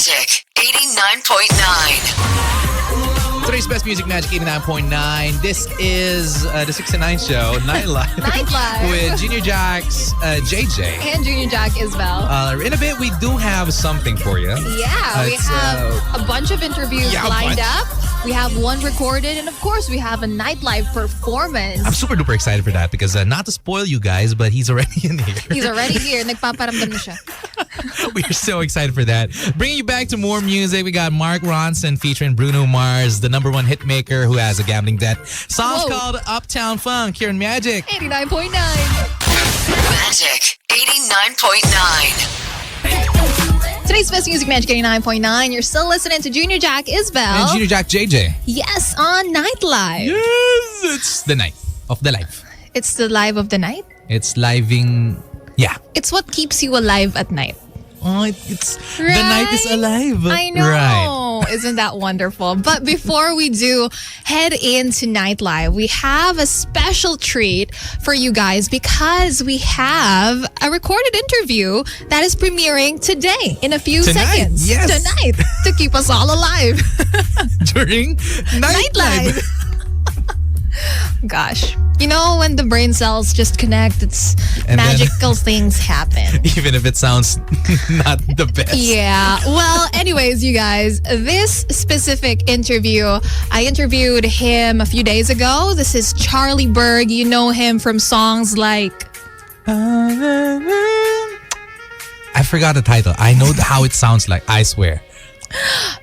Magic 89.9. Today's best music, Magic 89.9. This is the 6 to 9 show, Nightlife. Nightlife. With Junior Jack's JayJay. And Junior Jack Izbel. In a bit, we do have something for you. Yeah, we have a bunch of interviews lined up. We have one recorded, and of course, we have a nightlife performance. I'm super duper excited for that because not to spoil you guys, but he's already in here. He's already here. Nagpaparamdam na siya. We are so excited for that. Bringing you back to more music, we got Mark Ronson featuring Bruno Mars, the #1 hitmaker who has a gambling debt. Song's called Uptown Funk here in Magic 89.9. Magic 89.9. Today's best music, Magic 89.9. You're still listening to Junior Jack Izbel. and Junior Jack JayJay. Yes, on Nightlife. Yes, it's the night of the life. It's the live of the night. It's living, yeah. It's what keeps you alive at night. Oh, it's the Right? night is alive. I know. Right. Isn't that wonderful? But before we do head into Nightlife, we have a special treat for you guys because we have a recorded interview that is premiering today in a few seconds. Yes. Tonight to keep us all alive. During Nightlife. Gosh. You know, when the brain cells just connect, it's And magical things happen. Even if it sounds not the best. Yeah. Well, anyways, you guys, this specific interview, I interviewed him a few days ago. This is Charlie Berg. You know him from songs like... I forgot the title. I know how it sounds like, I swear.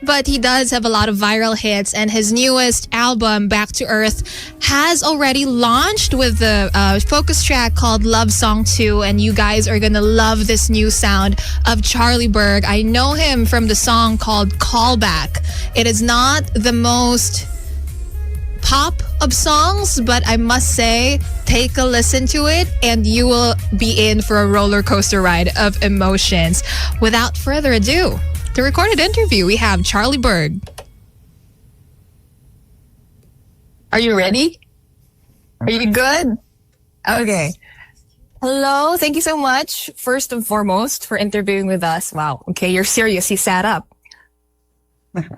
But he does have a lot of viral hits, and his newest album, Back to Earth, has already launched with the focus track called Love Song 2, and you guys are gonna love this new sound of Charlie Berg. I know him from the song called Callback. It is not the most pop of songs, but I must say, take a listen to it and you will be in for a roller coaster ride of emotions. Without further ado, the recorded interview, we have Charlie Berg. Are you ready? Are you good? Okay. Hello. Thank you so much, first and foremost, for interviewing with us. Wow. Okay, you're serious. You sat up.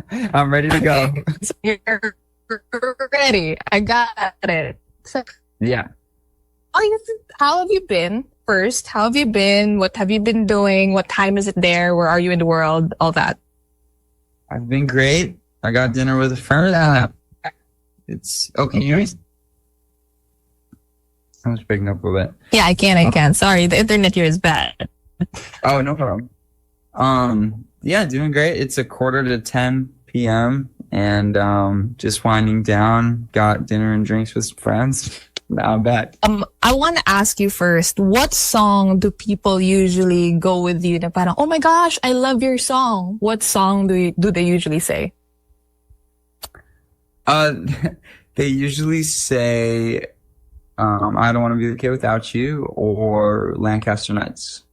I'm ready to go. You're ready. I got it. So, Yeah. how have you been? First, how have you been? What have you been doing? What time is it there? Where are you in the world? All that. I've been great. I got dinner with a friend. It's okay. Can you hear me? I was picking up a bit. Yeah, I can. Sorry, the internet here is bad. Oh, no problem. Yeah, doing great. It's 9:45 p.m. and just winding down. Got dinner and drinks with some friends. Now I'm back. I want to ask you first, what song do people usually go with you na parang, oh my gosh, I love your song? What song do they usually say? They usually say, "I don't want to be okay without you," or Lancaster Nights.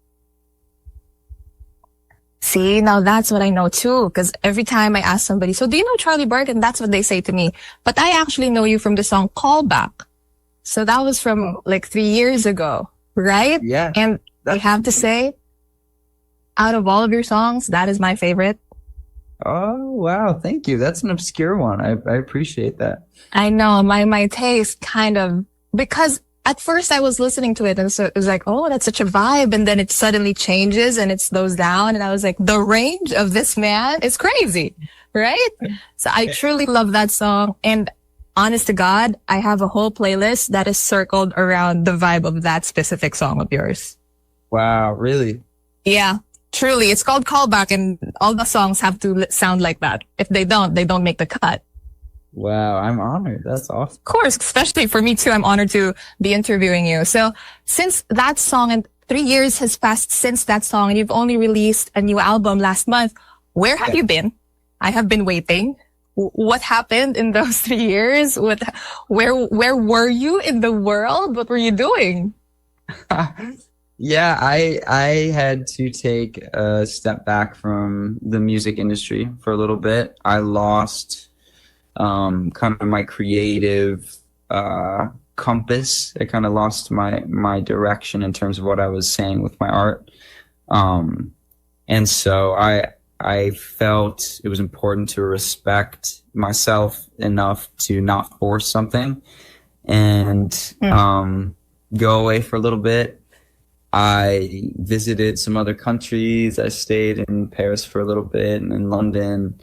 See, now that's what I know too. Because every time I ask somebody, so do you know Charlie Berg? And that's what they say to me. But I actually know you from the song Callback. So that was from like 3 years ago, right? Yeah. And I have to say, out of all of your songs, that is my favorite. Oh, wow. Thank you. That's an obscure one. I appreciate that. I know my taste kind of, because at first I was listening to it and so it was like, oh, that's such a vibe. And then it suddenly changes and it slows down. And I was like, the range of this man is crazy, right? So I truly love that song. And honest to God, I have a whole playlist that is circled around the vibe of that specific song of yours. Wow. Really? Yeah, truly. It's called Callback and all the songs have to sound like that. If they don't make the cut. Wow. I'm honored. That's awesome. Of course, especially for me too. I'm honored to be interviewing you. So since that song and 3 years has passed since that song and you've only released a new album last month, where have you been? I have been waiting. What happened in those 3 years? Where were you in the world? What were you doing? Yeah, I had to take a step back from the music industry for a little bit. I lost kind of my creative compass. I kind of lost my direction in terms of what I was saying with my art. And so I felt it was important to respect myself enough to not force something and go away for a little bit. I visited some other countries. I stayed in Paris for a little bit and in London.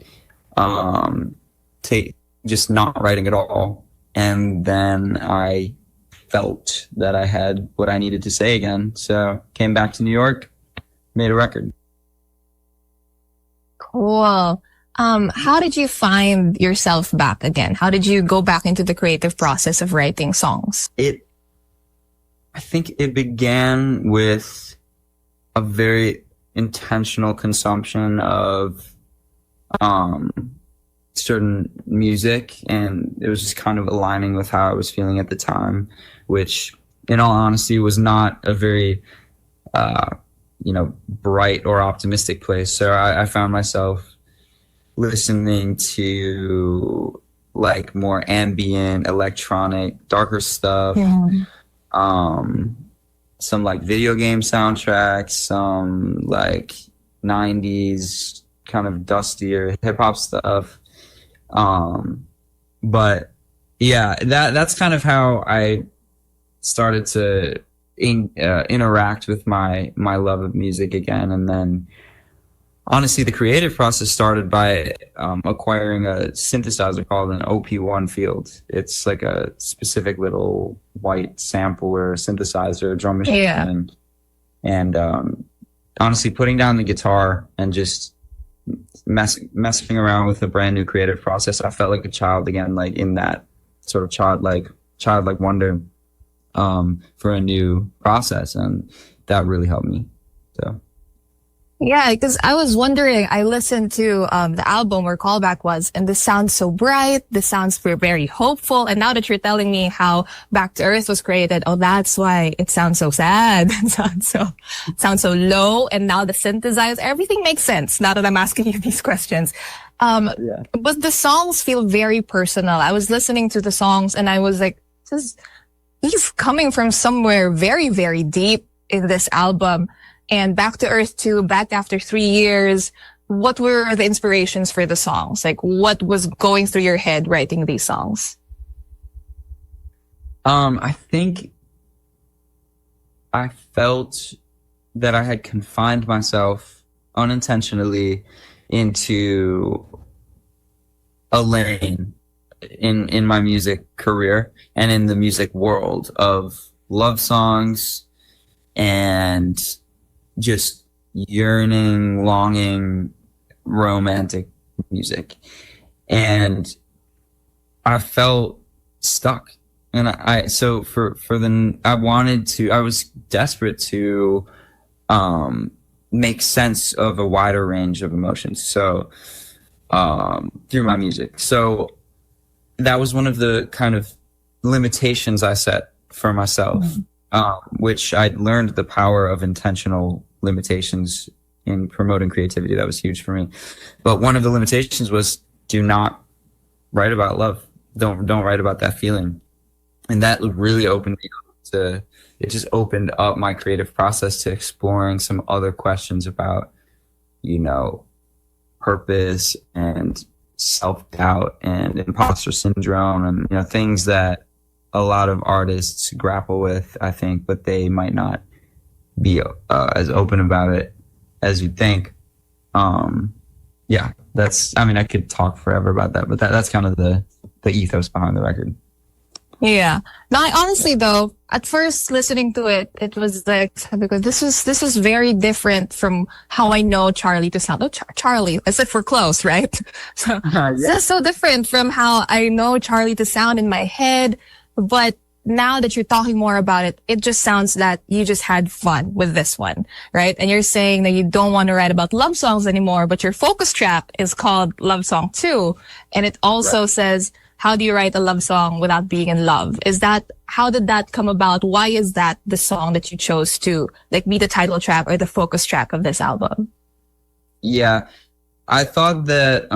Just not writing at all. And then I felt that I had what I needed to say again. So came back to New York, made a record. Cool. How did you find yourself back again? How did you go back into the creative process of writing songs? I think it began with a very intentional consumption of certain music, and it was just kind of aligning with how I was feeling at the time, which in all honesty was not a very bright or optimistic place. So I found myself listening to like more ambient, electronic, darker stuff. Some like video game soundtracks, some like 90s kind of dustier hip hop stuff. But yeah, that's kind of how I started to interact with my love of music again. And then honestly, the creative process started by acquiring a synthesizer called an OP1 field. It's like a specific little white sampler synthesizer, drum machine. Yeah. And honestly, putting down the guitar and just messing around with a brand new creative process, I felt like a child again, like in that sort of childlike wonder for a new process. And that really helped me. So. Yeah, because I was wondering, I listened to the album where Callback was, and this sounds so bright, this sounds very hopeful, and now that you're telling me how Back to Earth was created, oh, that's why it sounds so sad, it sounds so low, and now the synthesizer, everything makes sense now that I'm asking you these questions. But the songs feel very personal. I was listening to the songs, and I was like, he's coming from somewhere very, very deep in this album. And Back to Earth 2, back after 3 years, what were the inspirations for the songs? Like, what was going through your head writing these songs? I think I felt that I had confined myself unintentionally into a lane in my music career and in the music world of love songs and just yearning, longing, romantic music. And I felt stuck. And I was desperate to make sense of a wider range of emotions. So through my music. So that was one of the kind of limitations I set for myself. Which I'd learned the power of intentional limitations in promoting creativity. That was huge for me. But one of the limitations was do not write about love. Don't write about that feeling. And that really opened me up it just opened up my creative process to exploring some other questions about, purpose and self-doubt and imposter syndrome and, things that a lot of artists grapple with, I think, but they might not be as open about it as you'd think. I could talk forever about that, but that's kind of the ethos behind the record. Yeah. Now, honestly, though, at first listening to it, it was like, because this is very different from how I know Charlie to sound. Oh, Charlie, as if we're close, right? So That's so different from how I know Charlie to sound in my head. But now that you're talking more about it, it just sounds that you just had fun with this one, right? And you're saying that you don't want to write about love songs anymore, but your focus track is called Love Song 2. And it also says, how do you write a love song without being in love? How did that come about? Why is that the song that you chose to be the title track or the focus track of this album? Yeah, I thought that,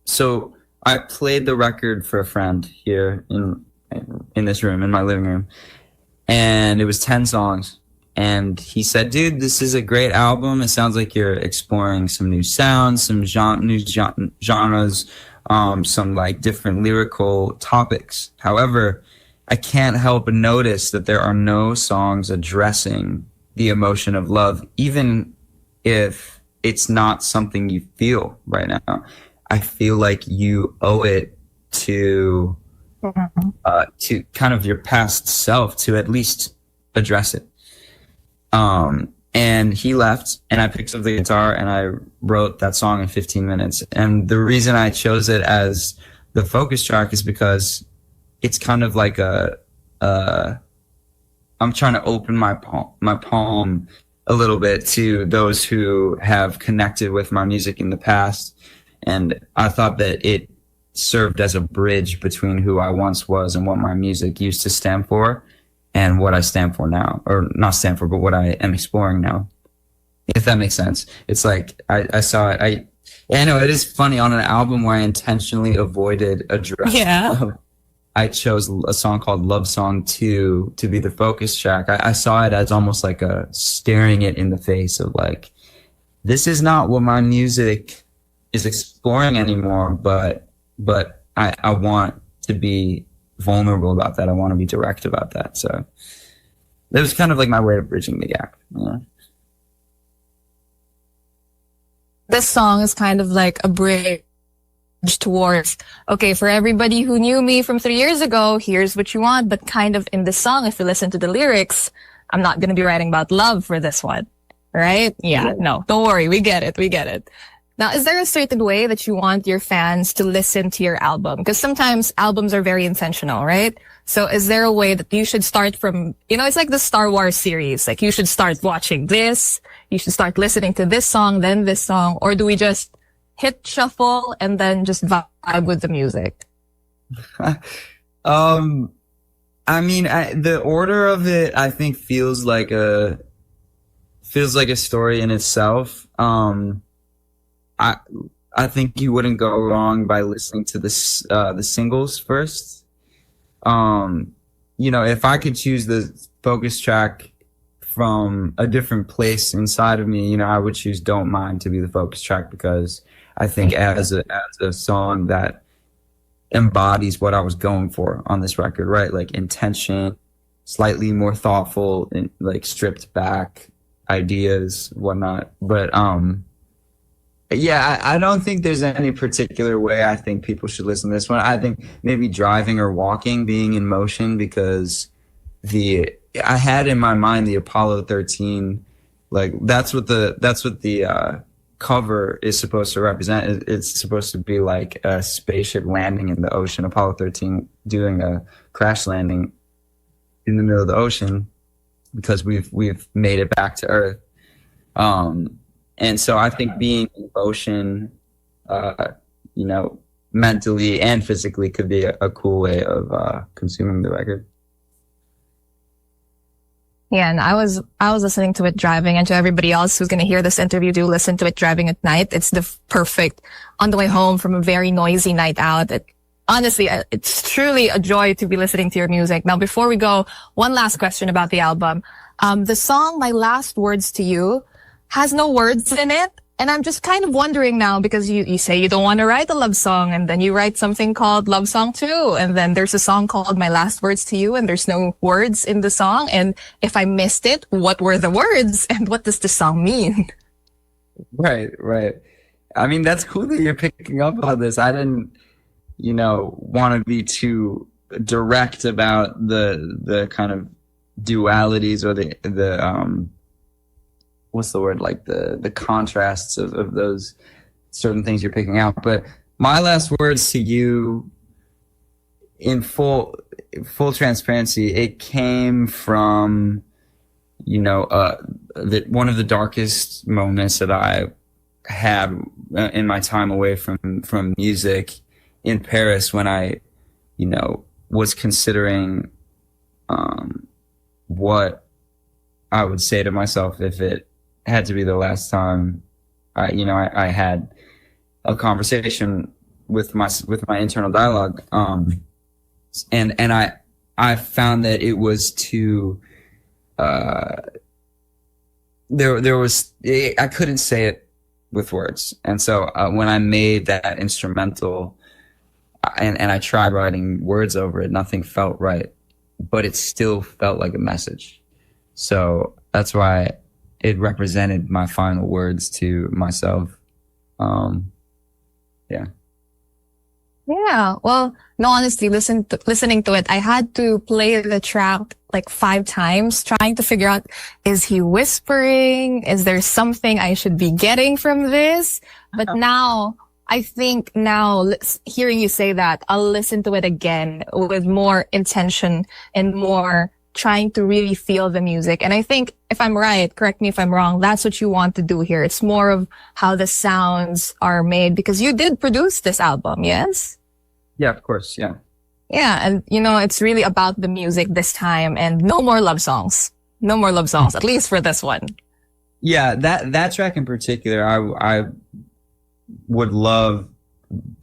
so I played the record for a friend here in this room, in my living room, and it was 10 songs. and he said, dude, this is a great album. It sounds like you're exploring some new sounds, some new genres, some like different lyrical topics. However, I can't help but notice that there are no songs addressing the emotion of love, even if it's not something you feel right now. I feel like you owe it to kind of your past self to at least address it. And he left, and I picked up the guitar and I wrote that song in 15 minutes. And the reason I chose it as the focus track is because it's kind of like I'm trying to open my palm a little bit to those who have connected with my music in the past. And I thought that it served as a bridge between who I once was and what my music used to stand for and what I stand for now, or not stand for, but what I am exploring now, if that makes sense. It's like, I saw it. I know it is funny on an album where I intentionally avoided a dress. Yeah. I chose a song called Love Song 2 to be the focus track. I saw it as almost like a staring it in the face of like, this is not what my music is exploring anymore, but I want to be vulnerable about that. I want to be direct about that. So that was kind of like my way of bridging the gap. Yeah. This song is kind of like a bridge towards, okay, for everybody who knew me from 3 years ago, here's what you want. But kind of in this song, if you listen to the lyrics, I'm not going to be writing about love for this one. Right? Yeah, no, don't worry. We get it. We get it. Now, is there a certain way that you want your fans to listen to your album? Because sometimes albums are very intentional, right? So is there a way that you should start from, it's like the Star Wars series. Like you should start watching this, you should start listening to this song, then this song, or do we just hit shuffle and then just vibe with the music? I mean, the order of it, I think feels like a story in itself. I think you wouldn't go wrong by listening to the singles first. If I could choose the focus track from a different place inside of me, I would choose Don't Mind to be the focus track, because I think as a song that embodies what I was going for on this record, right? Like intention, slightly more thoughtful, and like stripped back ideas, whatnot. But yeah, I don't think there's any particular way I think people should listen to this one. I think maybe driving or walking, being in motion, because I had in my mind the Apollo 13, like that's what the cover is supposed to represent. It's supposed to be like a spaceship landing in the ocean, Apollo 13 doing a crash landing in the middle of the ocean, because we've made it back to Earth. And so I think being in motion, mentally and physically could be a cool way of consuming the record. Yeah, and I was listening to it driving, and to everybody else who's going to hear this interview, do listen to it driving at night. It's the perfect on the way home from a very noisy night out. Honestly, it's truly a joy to be listening to your music. Now, before we go, one last question about the album. The song My Last Words to You has no words in it. And I'm just kind of wondering now, because you say you don't want to write a love song, and then you write something called Love Song 2, and then there's a song called My Last Words to You, and there's no words in the song. And if I missed it, what were the words, and what does the song mean? Right. I mean, that's cool that you're picking up on this. I didn't, want to be too direct about the kind of dualities or the what's the word, like the contrasts of those certain things you're picking out. But My Last Words to You, in full transparency, it came from one of the darkest moments that I had in my time away from music in Paris, when I was considering what I would say to myself if it had to be the last time I had a conversation with my internal dialogue. And I found that it was to there was I couldn't say it with words, and so when I made that instrumental, and I tried writing words over it, nothing felt right, but it still felt like a message. So that's why it represented my final words to myself. Yeah. Yeah. Well, no, honestly, listening to it, I had to play the track like 5 times, trying to figure out, is he whispering? Is there something I should be getting from this? But now, I think now, hearing you say that, I'll listen to it again with more intention and more trying to really feel the music. And I think, if I'm right, correct me if I'm wrong, that's what you want to do here. It's more of how the sounds are made, because you did produce this album, yes? Yeah, of course. Yeah. Yeah. And, it's really about the music this time, and no more love songs. No more love songs, at least for this one. Yeah, that track in particular, I would love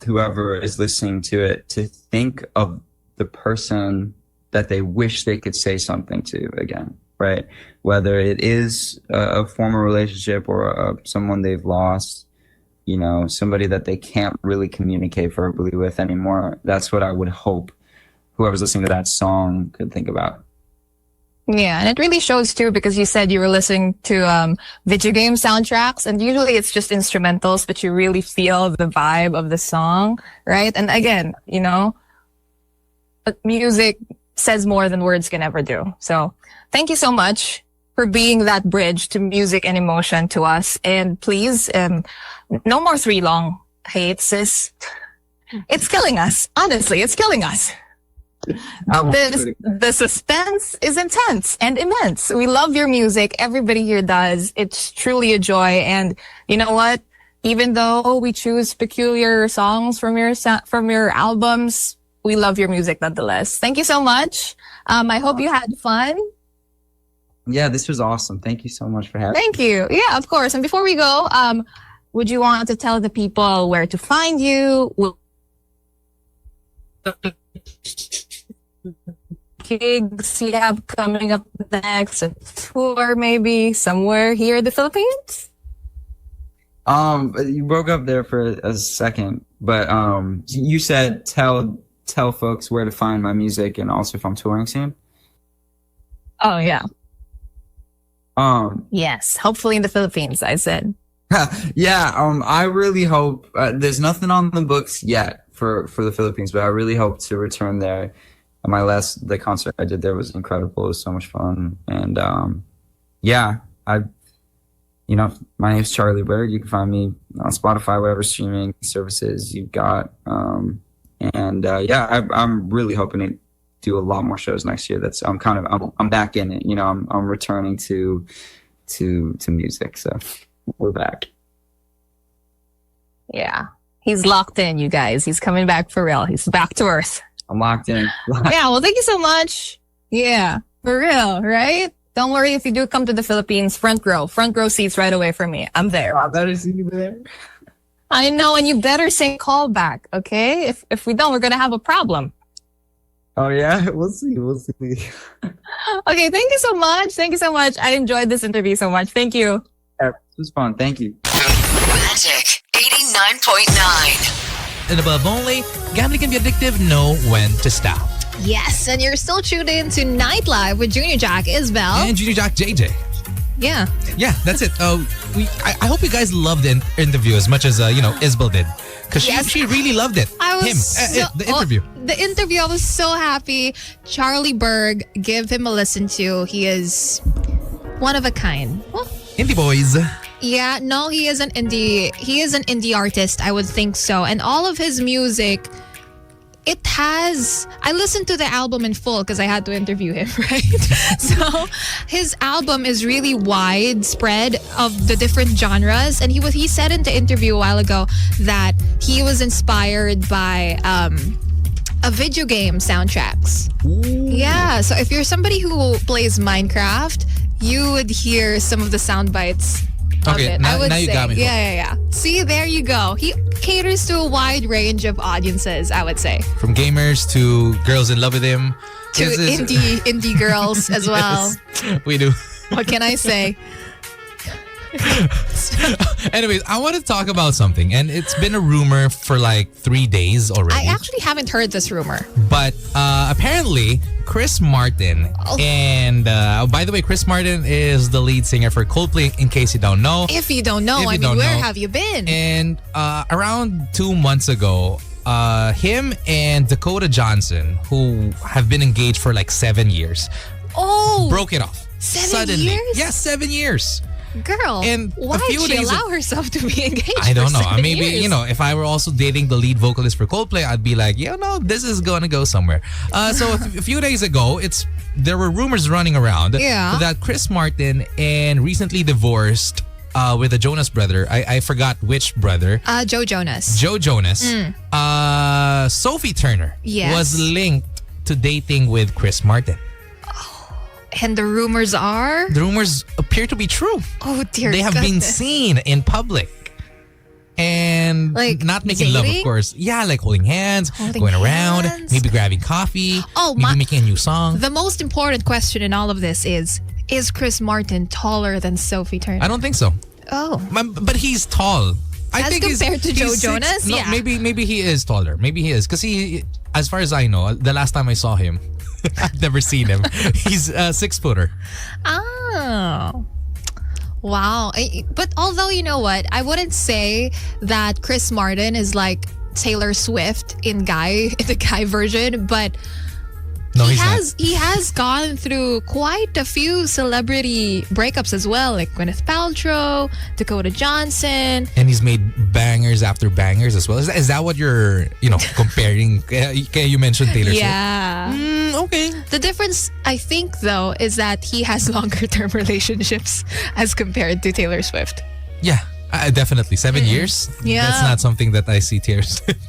whoever is listening to it to think of the person that they wish they could say something to again, right? Whether it is a former relationship or someone they've lost, somebody that they can't really communicate verbally with anymore. That's what I would hope whoever's listening to that song could think about. Yeah, and it really shows too, because you said you were listening to video game soundtracks, and usually it's just instrumentals, but you really feel the vibe of the song, right? And again, but music says more than words can ever do. So thank you so much for being that bridge to music and emotion to us. And please, no more 3 long hates, sis. It's killing us. Honestly, it's killing us. The suspense is intense and immense. We love your music. Everybody here does. It's truly a joy. And you know what? Even though we choose peculiar songs from your albums, we love your music nonetheless. Thank you so much. I hope you had fun. Yeah, this was awesome. Thank you so much for having me. Thank you. Yeah, of course. And before we go, would you want to tell the people where to find you? Gigs you have coming up next, a tour maybe somewhere here in the Philippines? You broke up there for a second, but you said tell folks where to find my music and also if I'm touring soon. Oh yeah. Yes, hopefully in the Philippines, I said. Yeah, I really hope there's nothing on the books yet for the Philippines, but I really hope to return there. The concert I did there was incredible. It was so much fun. And yeah, my name's Charlie Berg. You can find me on Spotify, whatever streaming services you've got. Yeah, I'm really hoping to do a lot more shows next year. I'm back in it. I'm returning to music. So we're back. Yeah, he's locked in, you guys. He's coming back for real. He's back to earth. I'm locked in. Yeah, well, thank you so much. Yeah, for real, right? Don't worry if you do come to the Philippines. Front row seats right away for me. I'm there. I better see you there. I know, and you better say call back, okay? If we don't, we're gonna have a problem. Oh yeah, we'll see. Okay, thank you so much. I enjoyed this interview so much. Thank you. Yeah, it was fun. Thank you. Magic 89.9. And above only, gambling can be addictive. Know when to stop. Yes, and you're still tuned in to Night Live with Junior Jack, Izbel. And Junior Jack JayJay. Yeah. Yeah, that's it. I hope you guys loved the interview as much as Izbel did, because she really loved it. I was the interview. The interview, I was so happy. Charlie Berg, give him a listen to. He is one of a kind. Well, Indie boys. yeah, no, he is an indie artist, I would think so. And all of his music, I listened to the album in full because I had to interview him, right? So his album is really widespread of the different genres. And he said in the interview a while ago that he was inspired by a video game soundtracks. Ooh. Yeah, so if you're somebody who plays Minecraft, you would hear some of the sound bites of Okay, it. now- I would now you say. got me hooked. Yeah. See, there you go. He caters to a wide range of audiences, I would say. From gamers to girls in love with him. To indie girls as well. Yes, we do. What can I say? Anyways, I want to talk about something, and it's been a rumor for like 3 days already. I actually haven't heard this rumor. But apparently, Chris Martin, and by the way, Chris Martin is the lead singer for Coldplay, in case you don't know. If you don't know, where have you been? And around 2 months ago, him and Dakota Johnson, who have been engaged for like 7 years, broke it off. 7 years? Yeah, 7 years. Girl, And why a few did she days allow herself to be engaged? I don't know. For 7 Maybe, years? if I were also dating the lead vocalist for Coldplay, I'd be like, this is going to go somewhere. So a few days ago, there were rumors running around that Chris Martin and recently divorced with the Jonas brother. I forgot which brother. Joe Jonas. Joe Jonas. Sophie Turner was linked to dating with Chris Martin. And the rumors are? The rumors appear to be true. Oh, dear They have been seen in public. And like not making love, of course. Yeah, like holding hands, going around, maybe grabbing coffee, maybe making a new song. The most important question in all of this is Chris Martin taller than Sophie Turner? I don't think so. Oh. But he's tall. As compared to Joe Jonas? No, Yeah. maybe he is taller. Maybe he is. Because as far as I know, the last time I saw him, I've never seen him. He's a 6-footer. Oh. Wow. But although, you know what? I wouldn't say that Chris Martin is like Taylor Swift in the guy version, but No, he has gone through quite a few celebrity breakups as well, like Gwyneth Paltrow, Dakota Johnson. And he's made bangers after bangers as well. Is that what you're, comparing? You mentioned Taylor Swift. Yeah. Okay. The difference, I think, though, is that he has longer term relationships as compared to Taylor Swift. Yeah. Definitely. 7 years? Yeah. That's not something that I see Taylor Swift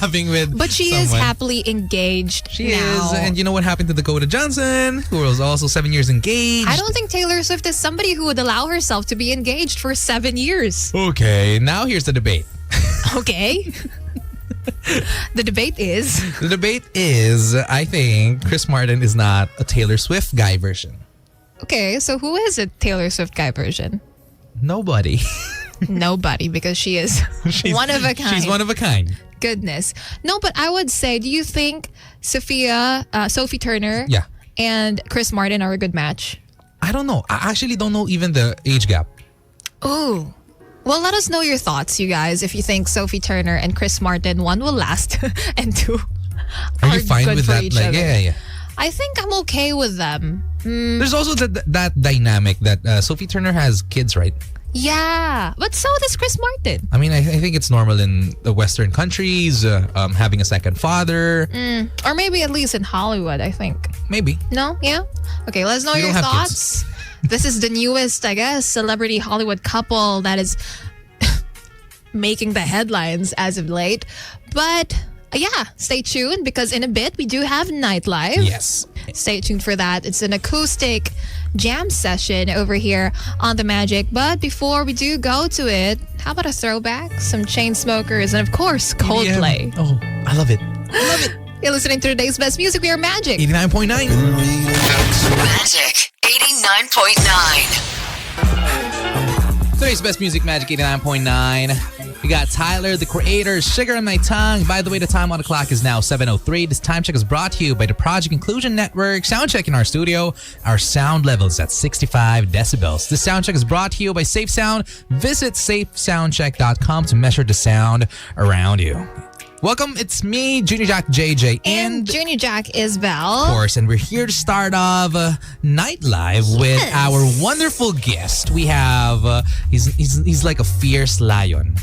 having with But she is happily engaged She now. is. And you know what happened to Dakota Johnson, who was also 7 years engaged? I don't think Taylor Swift is somebody who would allow herself to be engaged for 7 years. Okay, now here's the debate. Okay. The debate is, I think Chris Martin is not a Taylor Swift guy version. okay, so who is a Taylor Swift guy version? Nobody. Nobody, because she is one of a kind. She's one of a kind. Goodness. No, but I would say, do you think Sophie Turner and Chris Martin are a good match? I don't know. I actually don't know even the age gap. Oh. Well, let us know your thoughts, you guys, if you think Sophie Turner and Chris Martin, one will last and two Are you fine good with for that? each Like, other. yeah. I think I'm okay with them. There's also that dynamic that Sophie Turner has kids, right? Yeah, but so does Chris Martin. I mean, I think it's normal in the Western countries, having a second father. Or maybe at least in Hollywood, I think. Maybe. No? Yeah? Okay, let us know We your don't have thoughts. This is the newest, I guess, celebrity Hollywood couple that is making the headlines as of late. But yeah, stay tuned because in a bit we do have Nite Live. Yes. Stay tuned for that. It's an acoustic jam session over here on The Magic. But before we do go to it, how about a throwback? Some Chainsmokers and of course Coldplay. Oh, I love it. You're listening to today's best music. We are Magic. 89.9. Magic 89.9. Today's best music, Magic 89.9. We got Tyler, the Creator, Sugar on My Tongue. By the way, the time on the clock is now 7:03. This time check is brought to you by the Project Inclusion Network. Sound check in our studio. Our sound level is at 65 decibels. This sound check is brought to you by Safe Sound. Visit safesoundcheck.com to measure the sound around you. Welcome, it's me, Junior Jack JayJay, And Junior Jack Izbel. of course, and we're here to start off Nite Live with our wonderful guest. We have he's like a fierce lion.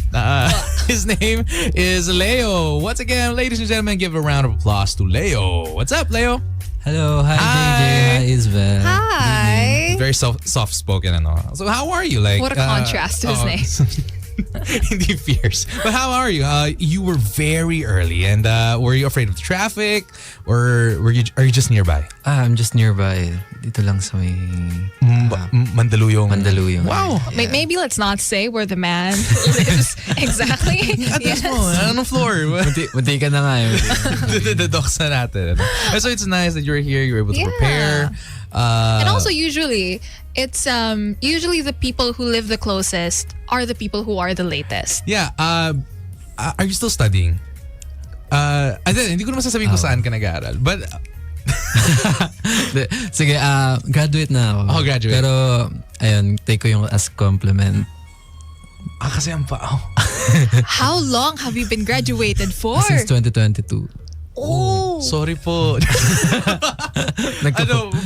His name is LEYO. Once again, ladies and gentlemen, give a round of applause to LEYO. What's up, LEYO? Hello, hi, Hi. JayJay, hi Izbel. Hi. Very soft spoken and all. So how are you? Like What a contrast to his name. Hindi fierce. But how are you? You were very early, and were you afraid of traffic, or are you just nearby? I'm just nearby. Dito lang sa may Mandaluyong. Mandaluyong. Wow. Yeah. Maybe let's not say where the man lives exactly. Yes. On the floor. Munti ka na nga eh. The docs na natin. And so it's nice that you're here. You're able to Yeah. prepare. And also usually it's usually the people who live the closest are the people who are the latest. Yeah. Are you still studying? Hindi ko naman sasabihin kung saan ka nag-aaral. But Sige, graduate na ako. Oh, graduate. Pero, ayun, take ko yung as compliment. kasi ang pao. How long have you been graduated for? Since 2022. Oh. Sorry po.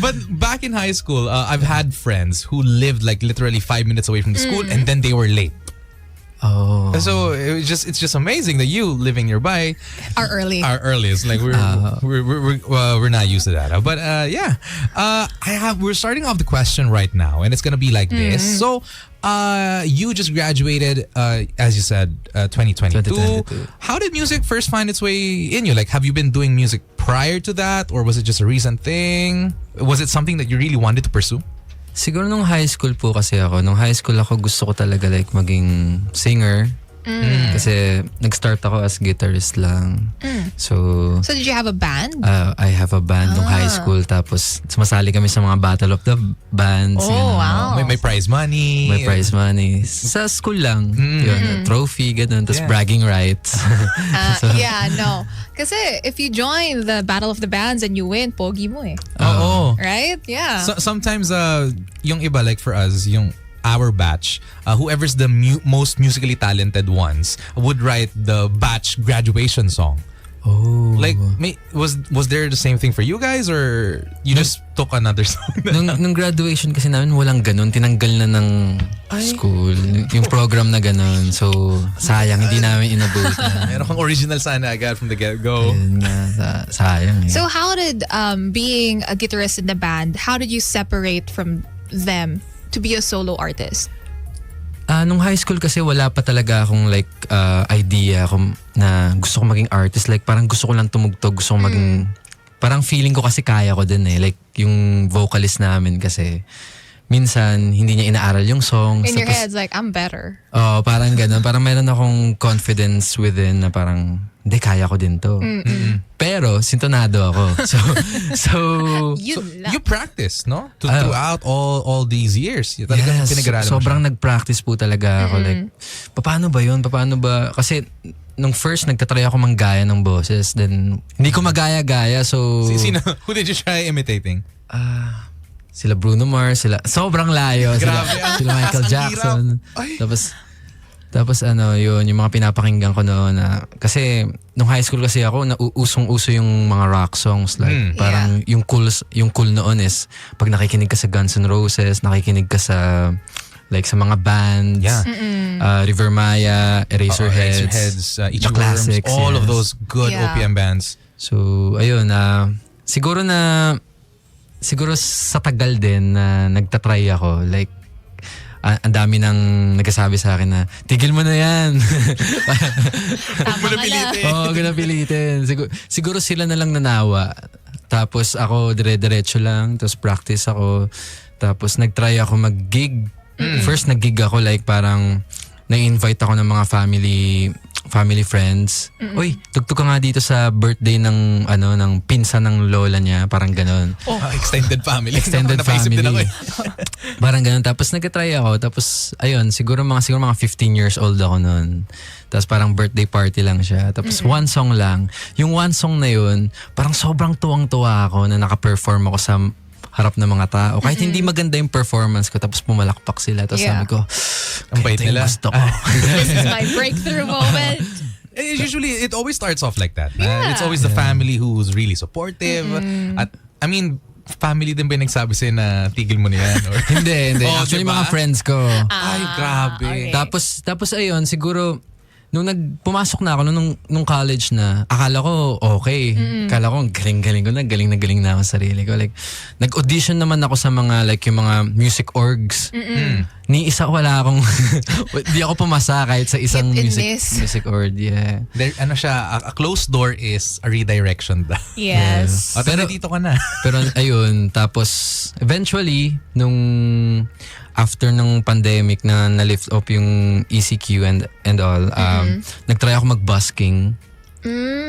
But back in high school, I've had friends who lived like literally 5 minutes away from the school and then they were late. Oh. So it's just amazing that you living nearby Are early. are earliest. Like we're not used to that. But yeah, we're starting off the question right now, and it's gonna be like this. So you just graduated, as you said, 2022. 2022. How did music first find its way in you? Like, have you been doing music prior to that, or was it just a recent thing? Was it something that you really wanted to pursue? Siguro nung high school po kasi ako. Nung high school ako, gusto ko talaga like maging singer. Kasi nag-start ako as guitarist lang. So So did you have a band? I have a band nung high school. Tapos sumasali kami sa mga Battle of the Bands. Oh, ganun. wow. May prize money. May prize money. Sa school lang. Yun, trophy, ganun. Tapos bragging rights. Yeah, no. Kasi if you join the Battle of the Bands and you win, pogi mo eh. Oh. Right? Yeah. So, sometimes yung iba, like for us, yung our batch, whoever's the most musically talented ones would write the batch graduation song. Oh. Like, was there the same thing for you guys, or you just took another song? nung graduation kasi namin, walang ganun. Tinanggal na ng school. Yung program na ganun. So, sayang. Hindi namin inabutan. Meron kang original sana agad from the get-go. Ayun nga, sayang eh. So how did being a guitarist in the band, how did you separate from them to be a solo artist? Nung high school kasi wala pa talaga akong like idea kung na gusto ko maging artist. Like parang gusto ko lang tumugtog, gusto ko maging, parang feeling ko kasi kaya ko din eh. Like yung vocalist namin kasi minsan hindi niya inaaral yung songs. In your head, it's like, I'm better. Oh, parang ganun. Parang meron akong confidence within na parang, hindi, kaya ko din to. Pero, sintonado ako. So You practice, no? Throughout all these years. Yung talagang yes, pinag-aralan mo sobrang siya. nag-practice po talaga ako. Like, paano ba yun? Paano ba? Kasi, nung first, nagtatry ako manggaya ng boses. Then, hindi ko magaya-gaya. So, Who did you try imitating? sila Bruno Mars, sobrang layo. Grabe, Sila Michael ang Jackson. hirap. Tapos yun, yung mga pinapakinggan ko noon na, kasi nung high school kasi ako, usong-uso yung mga rock songs. Like, parang yung cool noon is, pag nakikinig ka sa Guns N' Roses, nakikinig ka sa, like sa mga bands, River Maya, Eraserheads, Ichi the classics, Worms, all of yes. those good Yeah. OPM bands. So, ayun, siguro sa tagal din na nagtatry ako, like, ang dami nang nagsasabi sa akin na, tigil mo na yan. Tama ka na. Oo, pinapilitin. Siguro sila na lang nanawa. Tapos ako, dire-diretso lang. Tapos practice ako. Tapos nag-try ako mag-gig. First nag-gig ako, like parang na-invite ako ng mga family friends. Uy, tugtog ka nga dito sa birthday ng pinsan ng lola niya, parang ganon. Extended family. Extended Napaisip din family. ako eh. Parang ganon. Tapos nag-try ako. Tapos ayun, siguro mga 15 years old ako noon. Tapos parang birthday party lang siya. Tapos one song lang. Yung one song na yun, parang sobrang tuwang-tuwa ako na naka-perform ako sa harap ng mga tao. Kahit hindi maganda yung performance ko, tapos pumalakpak sila. Tapos sabi ko, Ang bait ito yung nila. gusto ko. This is my breakthrough moment. Usually, it always starts off like that. It's always the family who's really supportive. At, I mean, family din ba yung nagsabi sa'yo na tigil mo na yan? Or... Hindi. Oh, Actually, diba? mga friends ko. Ay, grabe. okay. Tapos ayun, siguro, nung pumasok na ako, nung college na, akala ko okay. Akala ko, galing-galing ko na, galing na ako sa sarili ko. Like, nag-audition naman ako sa mga, like, yung mga music orgs. Ni isa wala akong, di ako pumasa kahit sa isang Hit and music miss. org. Yeah. There, a closed door is a redirection. Yes. Pero dito ka na. Pero ayun, tapos eventually, nung after ng pandemic na na-lift up yung ECQ and all, nag-try ako mag-busking.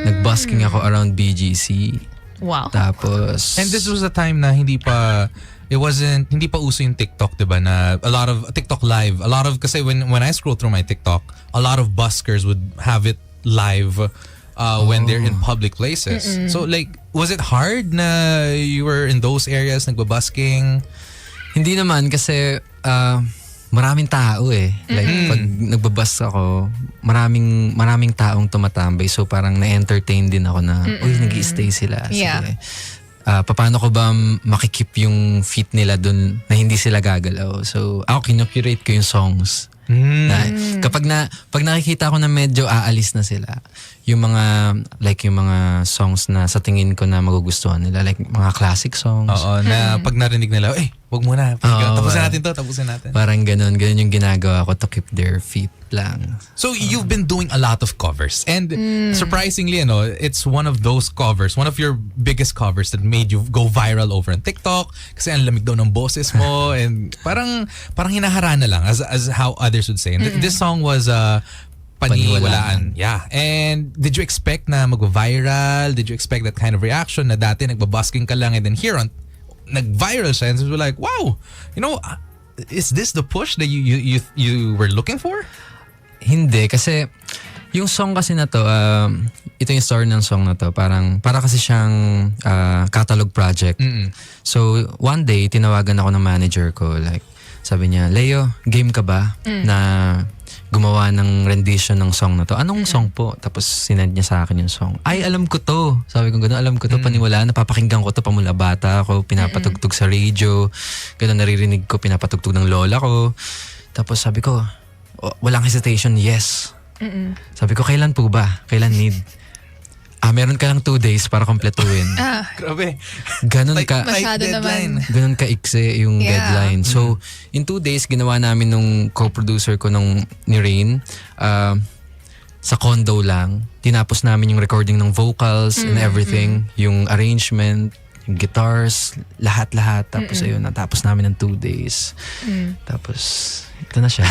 Nag-busking ako around BGC. Wow. Tapos... And this was a time na hindi pa uso yung TikTok, diba? Na a lot of TikTok live. A lot of, kasi when I scroll through my TikTok, a lot of buskers would have it live when they're in public places. So like, was it hard na you were in those areas, nagbabusking? Hindi naman kasi maraming tao eh. Like pag nagbabas ako, maraming taong tumatambay. So parang na-entertain din ako na, uy, nag-i-stay sila. Sige. Yeah. Paano ko ba makikip yung feet nila dun na hindi sila gagalaw? So ako kinocurate ko yung songs. Na, pag nakikita ko na medyo aalis na sila, yung mga songs na sa tingin ko na magugustuhan nila, like mga classic songs. Oo, na pag narinig nila, wag muna. Tapusin natin. Parang ganun yung ginagawa ko to keep their feet lang. So you've been doing a lot of covers, and surprisingly, it's one of those covers, one of your biggest covers that made you go viral over on TikTok kasi ang lamig daw ng boses mo and parang hinaharana lang as how others would say. And this song was Paniwalaan. Yeah. And did you expect na mag-viral? Did you expect that kind of reaction na dati nagbabusking ka lang and then here on nag-viral siya and so we're like, wow, is this the push that you were looking for? Hindi, kasi yung song kasi na to, ito yung story ng song na to, para kasi siyang catalog project. So one day, tinawagan ako ng manager ko, like, sabi niya, Leo, game ka ba na gumawa ng rendition ng song na to? Anong song po? Tapos sinend niya sa akin yung song. Ay, alam ko to. Sabi ko gano'n, alam ko to, Paniwalaan. Napapakinggan ko to pamula bata ako, pinapatugtog sa radio. Gano'n naririnig ko, pinapatugtog ng lola ko. Tapos sabi ko, walang hesitation, yes. Sabi ko, kailan po ba? Kailan need? Meron ka lang 2 days para kompletuhin. Grabe. Ganon ka. Masyado naman. Ganon ka ikse yung deadline. So, in 2 days, ginawa namin nung co-producer ko ni Rain, sa condo lang. Tinapos namin yung recording ng vocals and everything, yung arrangement, yung guitars, lahat-lahat. Tapos ayun, natapos namin ng 2 days. Tapos, ito na siya.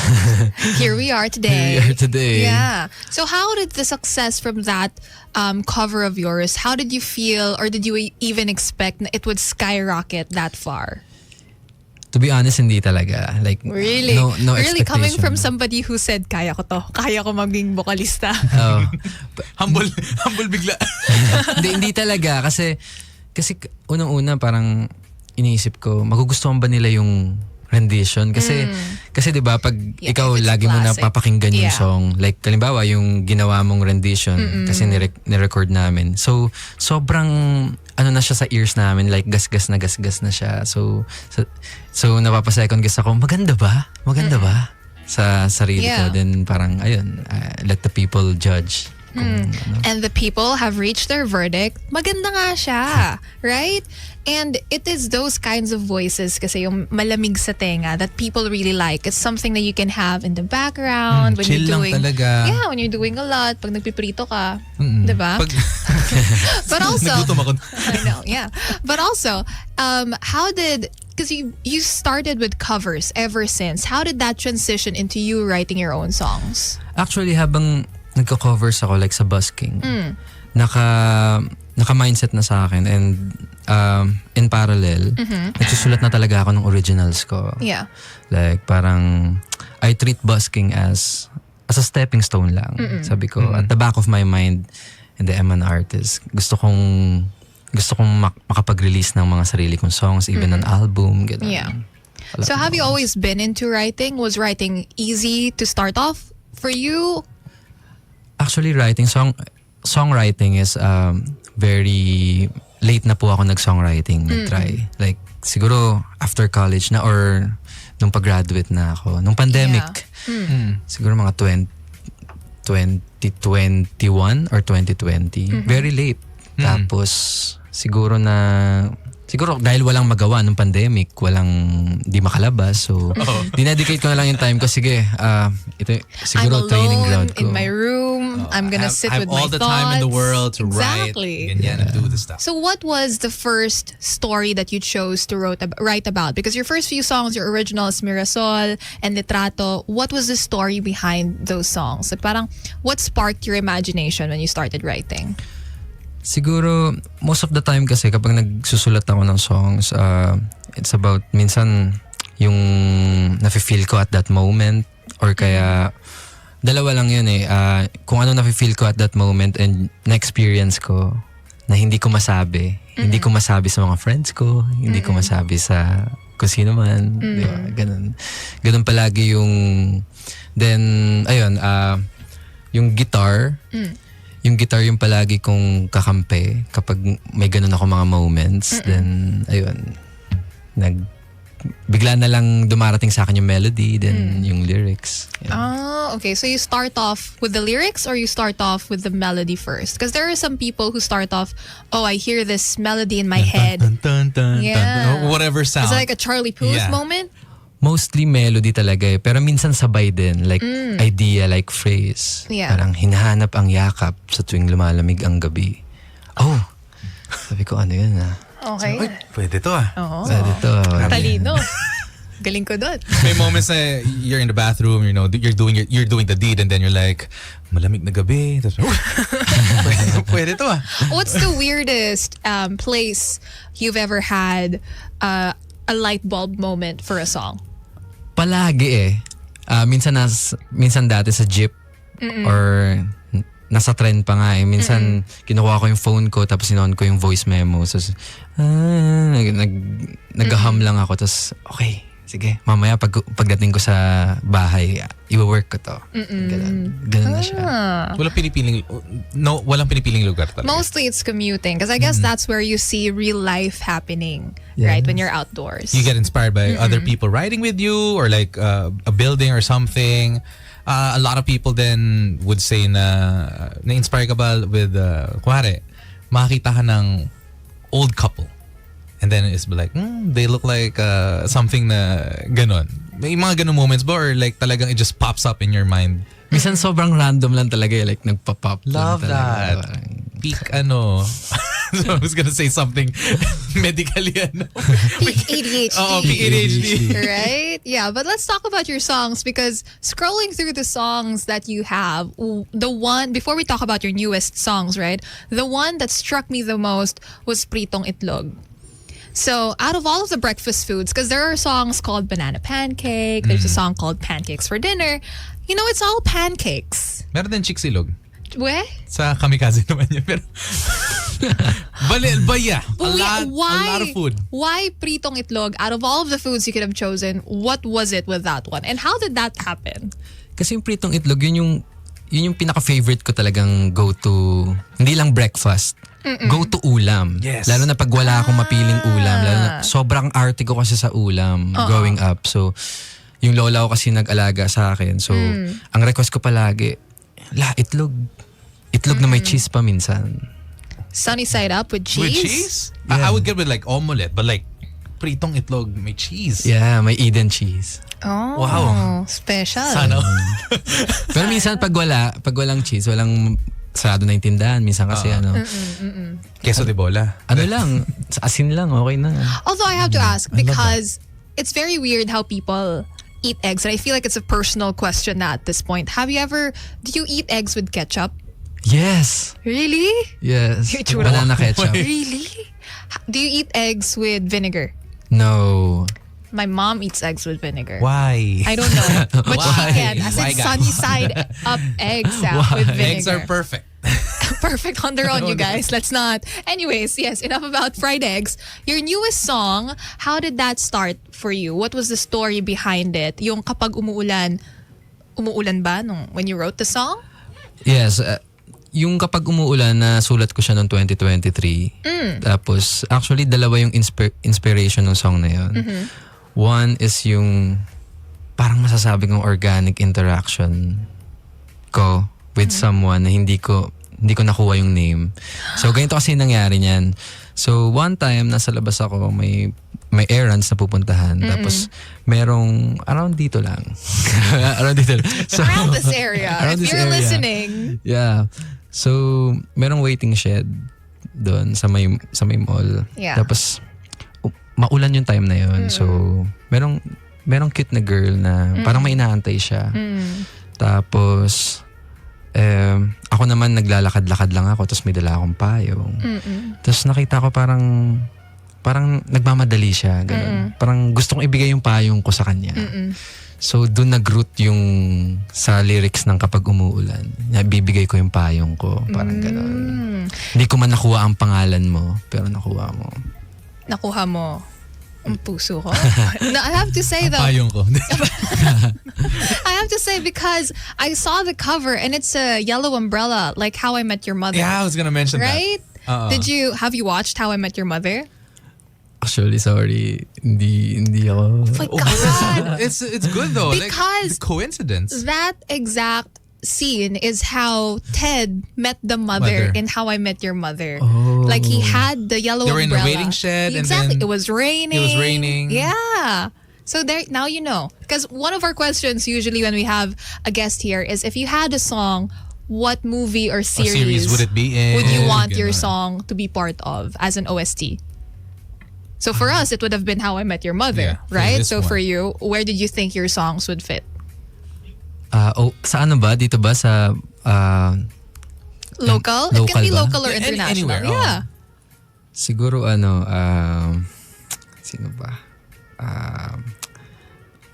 Here we are today. Here we are today. Yeah. So how did the success from that cover of yours, how did you feel or did you even expect na it would skyrocket that far? To be honest, hindi talaga. Like, Really? no Really coming expectation. from somebody who said, kaya ko to. Kaya ko maging vocalista. Oh. Humble bigla. Hindi talaga. Kasi unang-una parang iniisip ko, magugustuhan ba nila yung rendition? Kasi 'di ba pag Yeah, ikaw if it's lagi mo na classic. papakinggan yung Yeah. song, like halimbawa yung ginawa mong rendition kasi ni-record namin. So sobrang na siya sa ears namin, like gasgas na siya. So napapa-second guess ako, maganda ba? Sa sarili ko. Yeah. Then parang ayun, let the people judge. And the people have reached their verdict. Maganda nga siya. Right? And it is those kinds of voices kasi yung malamig sa tenga that people really like. It's something that you can have in the background when chill you're lang doing talaga. Yeah, when you're doing a lot, pag nagpiprito ka, 'di ba? But also Nagutom ako. I know, yeah. But also, how did, because you started with covers ever since. How did that transition into you writing your own songs? Actually, habang nagko-covers ako like sa busking, naka-mindset na sa akin and in parallel, nagsusulat na talaga ako ng originals ko. Yeah. Like parang I treat busking as a stepping stone lang. Sabi ko, at the back of my mind, and I'm an artist, gusto kong makapag-release ng mga sarili kong songs, even an album, gano'n. Yeah. So have you always been into writing? Was writing easy to start off for you? Actually, songwriting is very late na po ako nag-songwriting, nag-try. Like, siguro after college na or nung pag-graduate na ako. Nung pandemic, siguro mga 2021 or 2020. Very late. Tapos, siguro dahil walang magawa nung pandemic, di makalabas. So, dinedicate ko na lang yung time ko. Sige, ito siguro I'm training ground alone ko. in my room. I'm gonna sit I have with my all the thoughts. time in the world to Exactly. write. Ganyan, and do the stuff. So what was the first story that you chose to write about? Because your first few songs, your original is Mirasol and Litrato. What was the story behind those songs? Like parang, what sparked your imagination when you started writing? Siguro, most of the time kasi kapag nagsusulat ako ng songs, it's about minsan yung nafe-feel ko at that moment or kaya dalawa lang yun eh. Kung ano nafe-feel ko at that moment and na-experience ko na hindi ko masabi. Hindi ko masabi sa mga friends ko, hindi ko masabi sa kung sino man. Di ba? Ganun. Ganun palagi yung then, ayun, yung guitar, yung guitar yung palagi kong kakampi kapag may ganun ako mga moments. Then, ayun, bigla na lang dumarating sa akin yung melody, then yung lyrics. Oh, okay. So you start off with the lyrics or you start off with the melody first? Because there are some people who start off, oh, I hear this melody in my head. Dun, dun, dun, Yeah. dun. Whatever sound. It's like a Charlie Puth Yeah. moment? Mostly melody talaga eh. Pero minsan sabay din. Like idea, like phrase. Yeah. Parang hinahanap ang yakap sa tuwing lumalamig ang gabi. Oh! Sabi ko, ano yun Okay. Uy, pwede to ah. Oo. Pwede to. Talino. Galing ko doon. May moments na you're in the bathroom, you know, you're doing the deed and then you're like, malamig na gabi. Tapos, pwede to ah. What's the weirdest place you've ever had a light bulb moment for a song? Palagi eh. Minsan dati sa jeep or nasa trend pa nga eh. Minsan kinukuha ko yung phone ko tapos sinon ko yung voice memo. So, nag-hum lang ako. Tapos, okay, sige. Mamaya pagdating ko sa bahay, i-work ko to. Ganun na siya. Walang pinipiling lugar talaga. Mostly it's commuting because I guess that's where you see real life happening, right? When you're outdoors. You get inspired by other people riding with you or like a building or something. A lot of people then would say na-inspire ka ba with, kuwari, makakita ka ng old couple. And then it's like, they look like something na ganon. May mga ganon moments ba or like talagang it just pops up in your mind? Minsan sobrang random lang talaga eh. Like nagpa-pop lang Love talaga. that. Peak So I was gonna say something medically Peak ADHD. Oh, peak ADHD. Right? Yeah, but let's talk about your songs because scrolling through the songs that you have, the one, before we talk about your newest songs, right? The one that struck me the most was Pritong Itlog. So out of all of the breakfast foods, because there are songs called Banana Pancake, there's a song called Pancakes for Dinner, you know, it's all pancakes. Meron din chiksilog. Where? Sa kamikaze naman yun. Pero, yeah. A lot of food. Why Pritong Itlog? Out of all of the foods you could have chosen, what was it with that one? And how did that happen? Kasi yung pritong itlog, yun yung pinaka-favorite ko talagang go-to, hindi lang breakfast, go-to ulam. Yes. Lalo na pag wala akong mapiling ulam. Lalo na sobrang arte ko kasi sa ulam growing up. So, yung lola ko kasi nag-alaga sa akin. So, ang request ko palagi, itlog. Itlog na may cheese pa minsan. Sunny side up with cheese? With cheese? Yeah. I would get with like omelette, but like pritong itlog may cheese. Yeah, may Eden cheese. Oh, Wow. special. Sana. Pero minsan pag walang cheese, walang sarado na yung tindahan. Minsan kasi Queso de bola. ano lang, sa asin lang, okay na. Although I have to ask because it's very weird how people eat eggs, and I feel like it's a personal question na at this point. Do you eat eggs with ketchup? Yes. Really? Yes. Yung itsura. Banana ketchup. Really? Do you eat eggs with vinegar? No. My mom eats eggs with vinegar. Why? I don't know. But Why? she can. As Why, in guys? sunny side up eggs with vinegar. Eggs are perfect. Perfect on their own, you guys. Let's not. Anyways, yes, enough about fried eggs. Your newest song, how did that start for you? What was the story behind it? Yung Kapag Umuulan, umuulan ba when you wrote the song? Yes. Yung Kapag Umuulan, sulat ko siya noong 2023. Tapos, actually, dalawa yung inspiration ng song na yun. One is yung parang masasabi kong organic interaction ko with someone na hindi ko nakuha yung name. So, ganito kasi nangyari niyan. So, one time, nasa labas ako, may errands na pupuntahan. Tapos, merong, around dito lang. Around dito lang. So, Around this area. around If this you're area. listening. Yeah. So, merong waiting shed doon sa may mall. Yeah. Tapos, maulan yung time na yun. So, merong cute na girl na parang may inaantay siya. Tapos, ako ako naman naglalakad-lakad lang ako tapos may dala akong payong. Tapos nakita ko parang nagmamadali siya. Ganun. Parang gusto kong ibigay yung payong ko sa kanya. So doon nag-root yung sa lyrics ng Kapag Umuulan. Bibigay ko yung payong ko. Parang ganun. Hindi ko man nakuha ang pangalan mo, pero nakuha mo. Nakuha mo ang puso ko. No, I have to say though, Payong ko. I have to say because I saw the cover and it's a yellow umbrella like How I Met Your Mother. Yeah, I was gonna mention right? that. Have you watched How I Met Your Mother? Actually, sorry. Hindi ako. Oh my God. It's good though. Because like, coincidence. That exact scene is how Ted met the mother in How I Met Your Mother. Like he had the yellow They were in umbrella. a waiting shed and Exactly. then It was raining. it was raining. Yeah. So there, now you know. Because one of our questions usually when we have a guest here is if you had a song, what movie or series would it be in? would you want your Ganun. song to be part of as an OST? So for us, it would have been How I Met Your Mother, Yeah, for right? this So one. for you, where did you think your songs would fit? Sa ano ba? Dito ba sa... Local? It can Local be ba? local or Yeah, international. anywhere, Yeah. Siguro sino ba?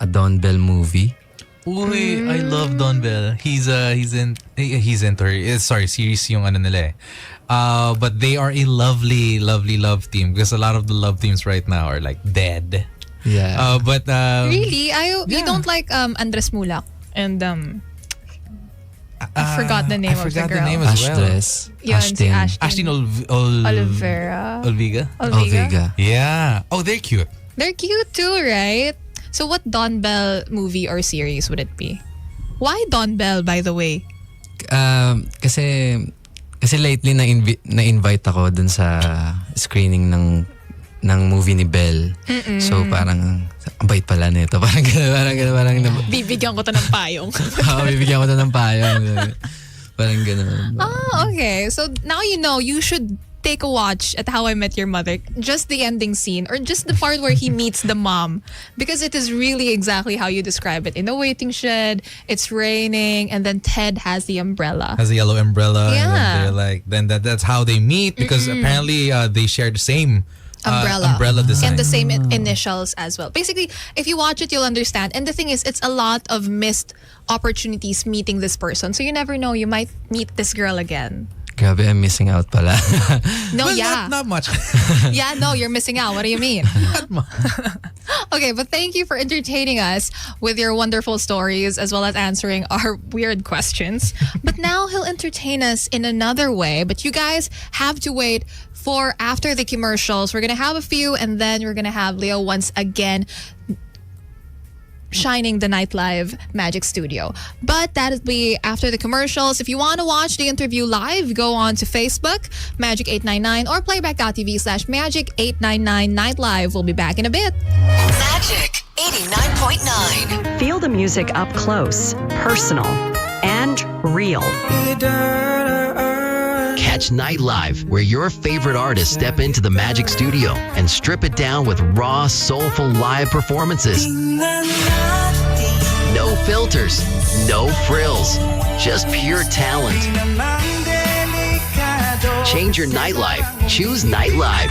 A Don Bell movie. Uy, I love Don Bell. He's into her. Sorry, series yung ano nila eh. But they are a lovely, lovely love team because a lot of the love teams right now are like dead. Yeah. But Really? You yeah. don't like Andres Mulak and I forgot the name of the forgot girl. the name as well. Ashdress. Yun, si Ashton Olivera. Olviga. Olvega. Yeah. Oh, they're cute. They're cute too, right? So what Don Bell movie or series would it be? Why Don Bell, by the way? Kasi lately na-invite ako dun sa screening ng movie ni Belle. So parang ang bait pala nito. Parang Bibigyan ko to ng payong. bibigyan ko to ng payong. Parang gano'n. Okay. So now you know you should take a watch at How I Met Your Mother. Just the ending scene or just the part where he meets the mom. Because it is really exactly how you describe it. In a waiting shed, it's raining, and then Ted has the umbrella. Has a yellow umbrella. Yeah. And then they're like, that's how they meet because apparently they share the same umbrella design. And the same initials as well. Basically, if you watch it, you'll understand. And the thing is, it's a lot of missed opportunities meeting this person. So you never know, you might meet this girl again. Grabe, I'm missing out pala. No, Well, yeah. not much. Yeah, no, you're missing out. What do you mean? Okay, but thank you for entertaining us with your wonderful stories as well as answering our weird questions. But now he'll entertain us in another way. But you guys have to wait for after the commercials. We're going to have a few and then we're going to have Leo once again shining the Nite Live Magic Studio. But that'll be after the commercials. If you want to watch the interview live, go on to Facebook, Magic899, or playback.tv/Magic899 Nite Live. We'll be back in a bit. Magic 89.9. Feel the music up close, personal, and real. Catch Night Live, where your favorite artists step into the Magic Studio and strip it down with raw, soulful live performances. No filters, no frills, just pure talent. Change your nightlife. Choose Night Live.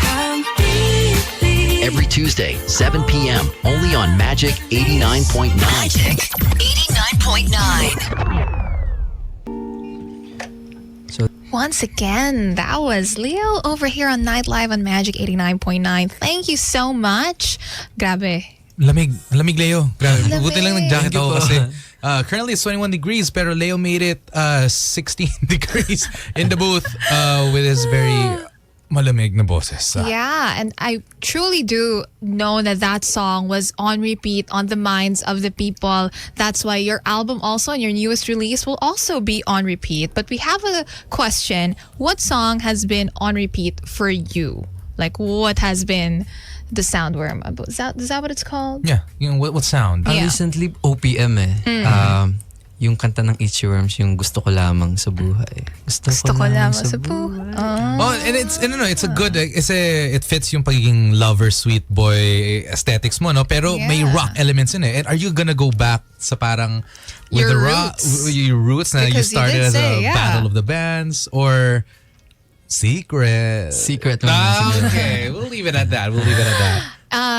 Every Tuesday, 7 p.m., only on Magic 89.9. Magic 89.9. Once again, that was Leo over here on Nite Live on Magic 89.9. Thank you so much. Grabe. Lamig Leo. Grabe. Lamig. Buti lang nag-jacket ako kasi currently it's 21 degrees pero Leo made it 16 degrees in the booth with his very malamig na boses. Yeah, and I truly do know that song was on repeat on the minds of the people. That's why your album also and your newest release will also be on repeat. But we have a question. What song has been on repeat for you? Like what has been the soundworm? Is that what it's called? Yeah. You know, what sound? Yeah. Recently, OPM eh. yung kanta ng Itchy Worms, yung gusto ko lamang sa buhay. Gusto ko lamang sa buhay. Oh, and it's a good, it fits yung pagiging lover, sweet boy aesthetics mo, no? Pero may Yeah. rock elements in it. And are you gonna go back sa parang with Your the rock, roots. your roots na you Because you started did as say, a yeah. battle of the bands, or secret? Secret muna siguro. Okay, we'll leave it at that.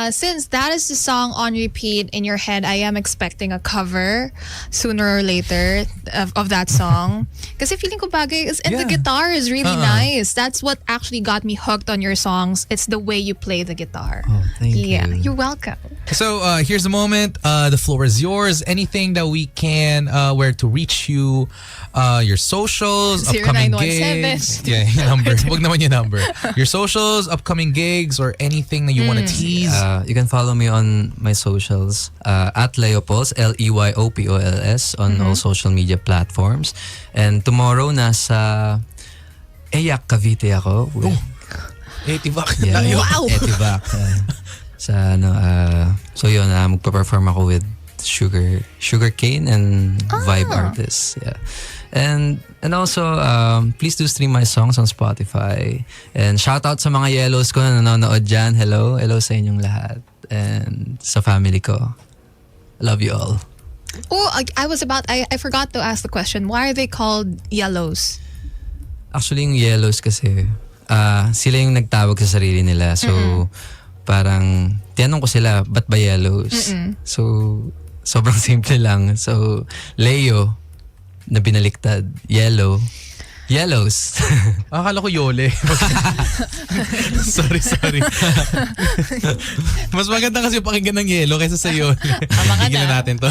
Since that is the song on repeat in your head, I am expecting a cover sooner or later of that song. Kasi feeling ko bagay, and the Yeah. guitar is really nice. That's what actually got me hooked on your songs. It's the way you play the guitar. Oh, thank Yeah, you. you're welcome. So here's the moment. The floor is yours. Anything that we can, where to reach you, your socials, upcoming 0917. gigs. Yeah, yung number. Wag naman yung number. Your socials, upcoming gigs, or anything that you want to tease. You can follow me on my socials at Leopols, LEYOPOLS on all social media platforms. And tomorrow nasa Eyak Cavite ako. Etivac. Yeah, Wow! Etivac. So yun, magpa-perform ako with Sugarcane and Vibe artists. Yeah. And also, please do stream my songs on Spotify. And shout out sa mga yellows ko na nanonood dyan. Hello. Hello sa inyong lahat. And sa family ko. Love you all. Oh, I forgot to ask the question. Why are they called yellows? Actually, yung yellows kasi, sila yung nagtawag sa sarili nila. So, parang, tinanong ko sila, ba't ba yellows? So, sobrang simple lang. So, LEYO, na binaliktad, yellow, yellows. Akala ko Yole. sorry. Mas maganda kasi pakinggan ng yelo kaysa sa Yole. Tignan na natin to.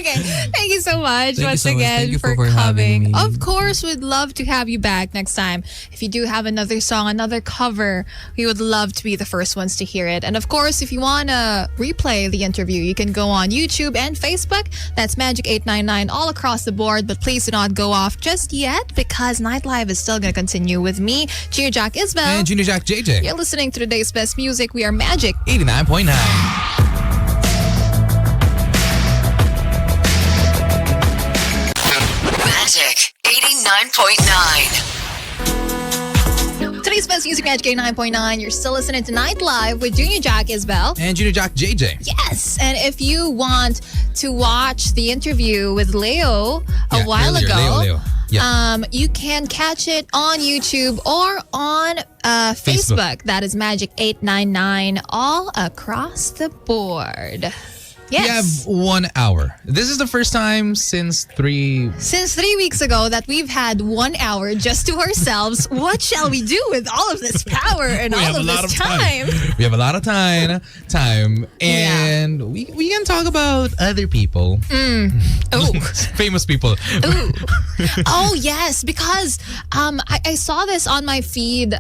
Okay, thank you so much Thank you once so much. again Thank you for for having coming. me. Of course, we'd love to have you back next time. If you do have another song, another cover, we would love to be the first ones to hear it. And of course, if you want to replay the interview, you can go on YouTube and Facebook. That's Magic899 all across the board. But please do not go off just yet because Nightlife is still going to continue with me, JayJay Izbel. And Junior Jack JayJay. You're listening to today's best music. We are Magic. 89.9. Magic 89.9. Today's best music, Magic 89.9. You're still listening to Night Live with Junior Jack Izbel. And Junior Jack JayJay. Yes, and if you want to watch the interview with LEYO a while earlier, ago, Leo. Yeah. you can catch it on YouTube or on Facebook. That is Magic 899 all across the board. Yes. We have 1 hour. This is the first time since 3 Since 3 weeks ago that we've had 1 hour just to ourselves. What shall we do with all of this power and all of this time? We have a lot of time, and we can talk about other people, Oh. famous people. Ooh. Oh, yes, because I saw this on my feed.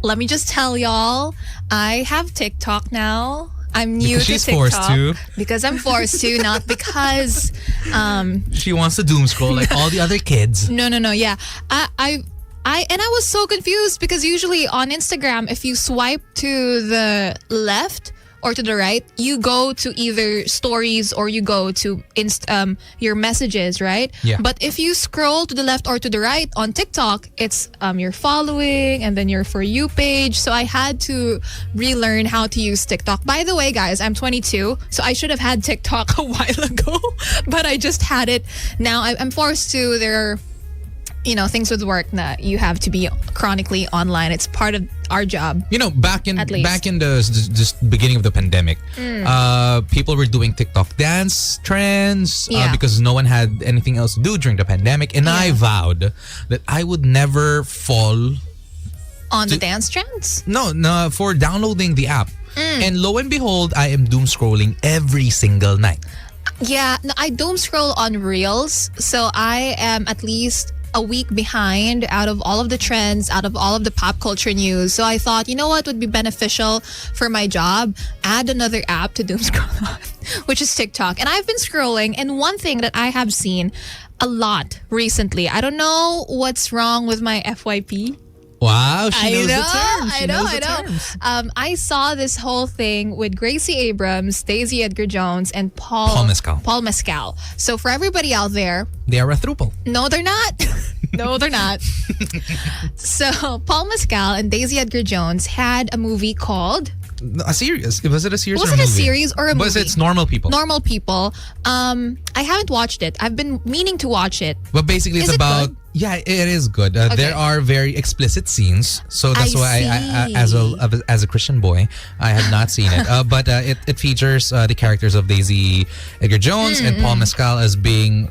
Let me just tell y'all, I have TikTok now. I'm new Because to she's TikTok. forced to. Because I'm forced to, not because... She wants to doom scroll like all the other kids. No, yeah. I was so confused because usually on Instagram, if you swipe to the left or to the right, you go to either stories or you go to your messages, right? Yeah. But if you scroll to the left or to the right on TikTok, it's your following and then your For You page. So I had to relearn how to use TikTok. By the way, guys, I'm 22, so I should have had TikTok a while ago, but I just had it now. I'm forced to. There are things with work that you have to be chronically online. It's part of our job. Back in At least. the just beginning of the pandemic, people were doing TikTok dance trends Yeah. because no one had anything else to do during the pandemic, and I vowed that I would never fall On the dance trends? no for downloading the app. And lo and behold, I am doom scrolling every single night. Yeah, no, I don't scroll on Reels, so I am at least a week behind out of all of the trends, out of all of the pop culture news. So I thought, you know what would be beneficial for my job? Add another app to doom scroll on, which is TikTok. And I've been scrolling, and one thing that I have seen a lot recently, I don't know what's wrong with my FYP. Wow, she knows the terms. I She know, knows I the know. terms. I saw this whole thing with Gracie Abrams, Daisy Edgar Jones, and Paul Mescal. Paul Mescal. So for everybody out there, They are a throuple. no, they're not. No, they're not. So Paul Mescal and Daisy Edgar Jones had a movie called. A series. Was it a series Was or a it a movie? series or a Was movie? it Normal People? Normal People. I haven't watched it. I've been meaning to watch it. But basically, it's Is it about. good? Yeah, it is good. There are very explicit scenes, so that's why I, see. as a Christian boy, I have not seen it. But it features the characters of Daisy Edgar Jones and Paul Mescal as being,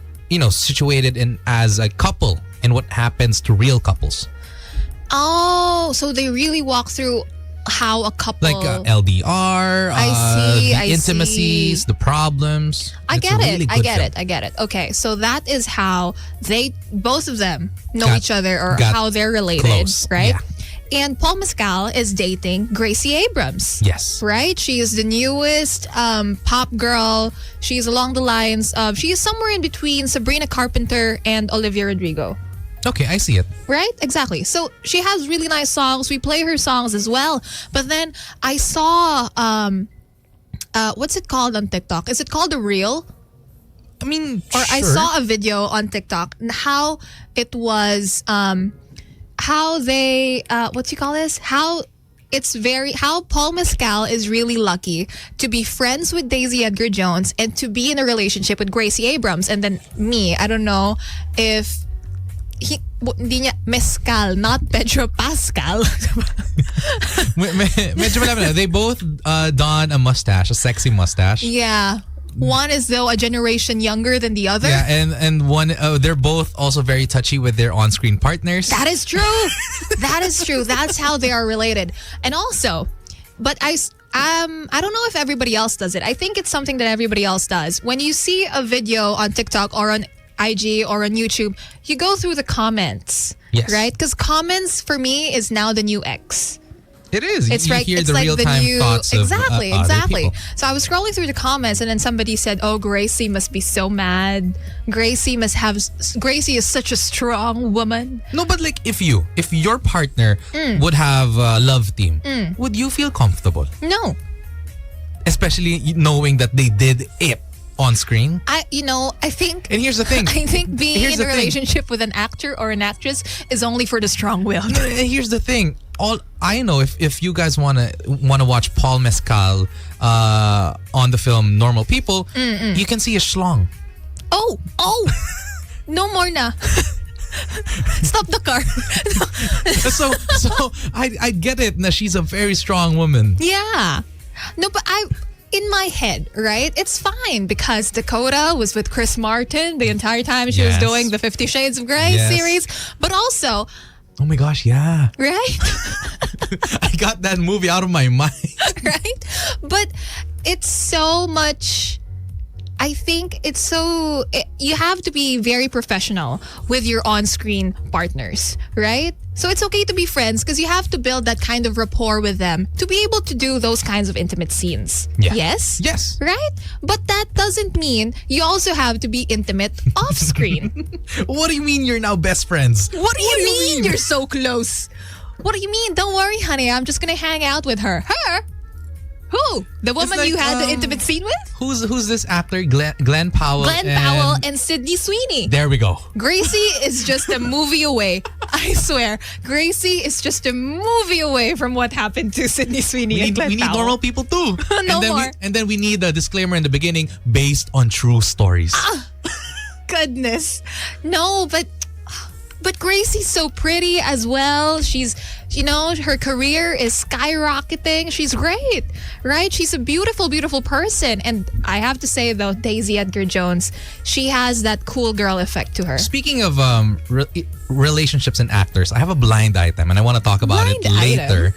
situated in as a couple and what happens to real couples, Oh, so they really walk through how a couple. like LDR. I the intimacies, see. the problems. I It's get a really it. I good get film. it. I get it. Okay, so that is how both of them know Got- each other or got how they're related, close, right? yeah. And Paul Mescal is dating Gracie Abrams. Yes. Right? She is the newest pop girl. She's along the lines of, she is somewhere in between Sabrina Carpenter and Olivia Rodrigo. Okay, I see it. Right? Exactly. So she has really nice songs. We play her songs as well. But then I saw, what's it called on TikTok? Is it called a reel? I mean, Or I sure. saw a video on TikTok and how it was, how they, what do you call this? How Paul Mescal is really lucky to be friends with Daisy Edgar Jones and to be in a relationship with Gracie Abrams. And then I don't know if hindi niya Mescal, not Pedro Pascal. Medyo malapit na. They both don a mustache, a sexy mustache. Yeah. One is though a generation younger than the other. Yeah, and one they're both also very touchy with their on-screen partners. That is true. That is true. That's how they are related. And also, but I don't know if everybody else does it. I think it's something that everybody else does. When you see a video on TikTok or on IG or on YouTube, you go through the comments. Yes. Right? Because comments for me is now the new X. It is. It's you right. hear It's the like real-time the new thoughts of exactly, other exactly. people. So I was scrolling through the comments, and then somebody said, "Oh, Gracie must be so mad. Gracie is such a strong woman." No, but like if your partner would have a love team, would you feel comfortable? No, Especially knowing that they did it on screen. I think. And here's the thing. I think being Here's in a the thing. relationship with an actor or an actress is only for the strong-willed. And here's the thing. All I know, if you guys wanna watch Paul Mescal on the film Normal People, you can see a schlong. Oh, no more na. Stop the car. so I get it. Na she's a very strong woman. Yeah. No, but in my head, right? It's fine because Dakota was with Chris Martin the entire time she was Yes. doing the 50 Shades of Grey Yes. series. But also, Oh my gosh, yeah. right? I got that movie out of my mind. Right? But it's so much. I think you have to be very professional with your on-screen partners, right? So it's okay to be friends because you have to build that kind of rapport with them to be able to do those kinds of intimate scenes. Yeah. Yes? Yes. Right? But that doesn't mean you also have to be intimate off-screen. What do you mean you're now best friends? What do you mean you're so close? What do you mean? Don't worry, honey. I'm just gonna hang out with her. Her? Who? The woman like, you had the intimate scene with? Who's this actor? Glenn Powell. Glenn Powell and Sydney Sweeney. There we go. Gracie is just a movie away. I swear. Gracie is just a movie away from what happened to Sydney Sweeney and Glenn We need Powell. normal people too. No and then more. and then we need a disclaimer in the beginning based on true stories. Goodness. No, but Gracie's so pretty as well. She's, her career is skyrocketing. She's great, right? She's a beautiful, beautiful person. And I have to say, though, Daisy Edgar Jones, she has that cool girl effect to her. Speaking of relationships and actors, I have a blind item and I want to talk about it Blind later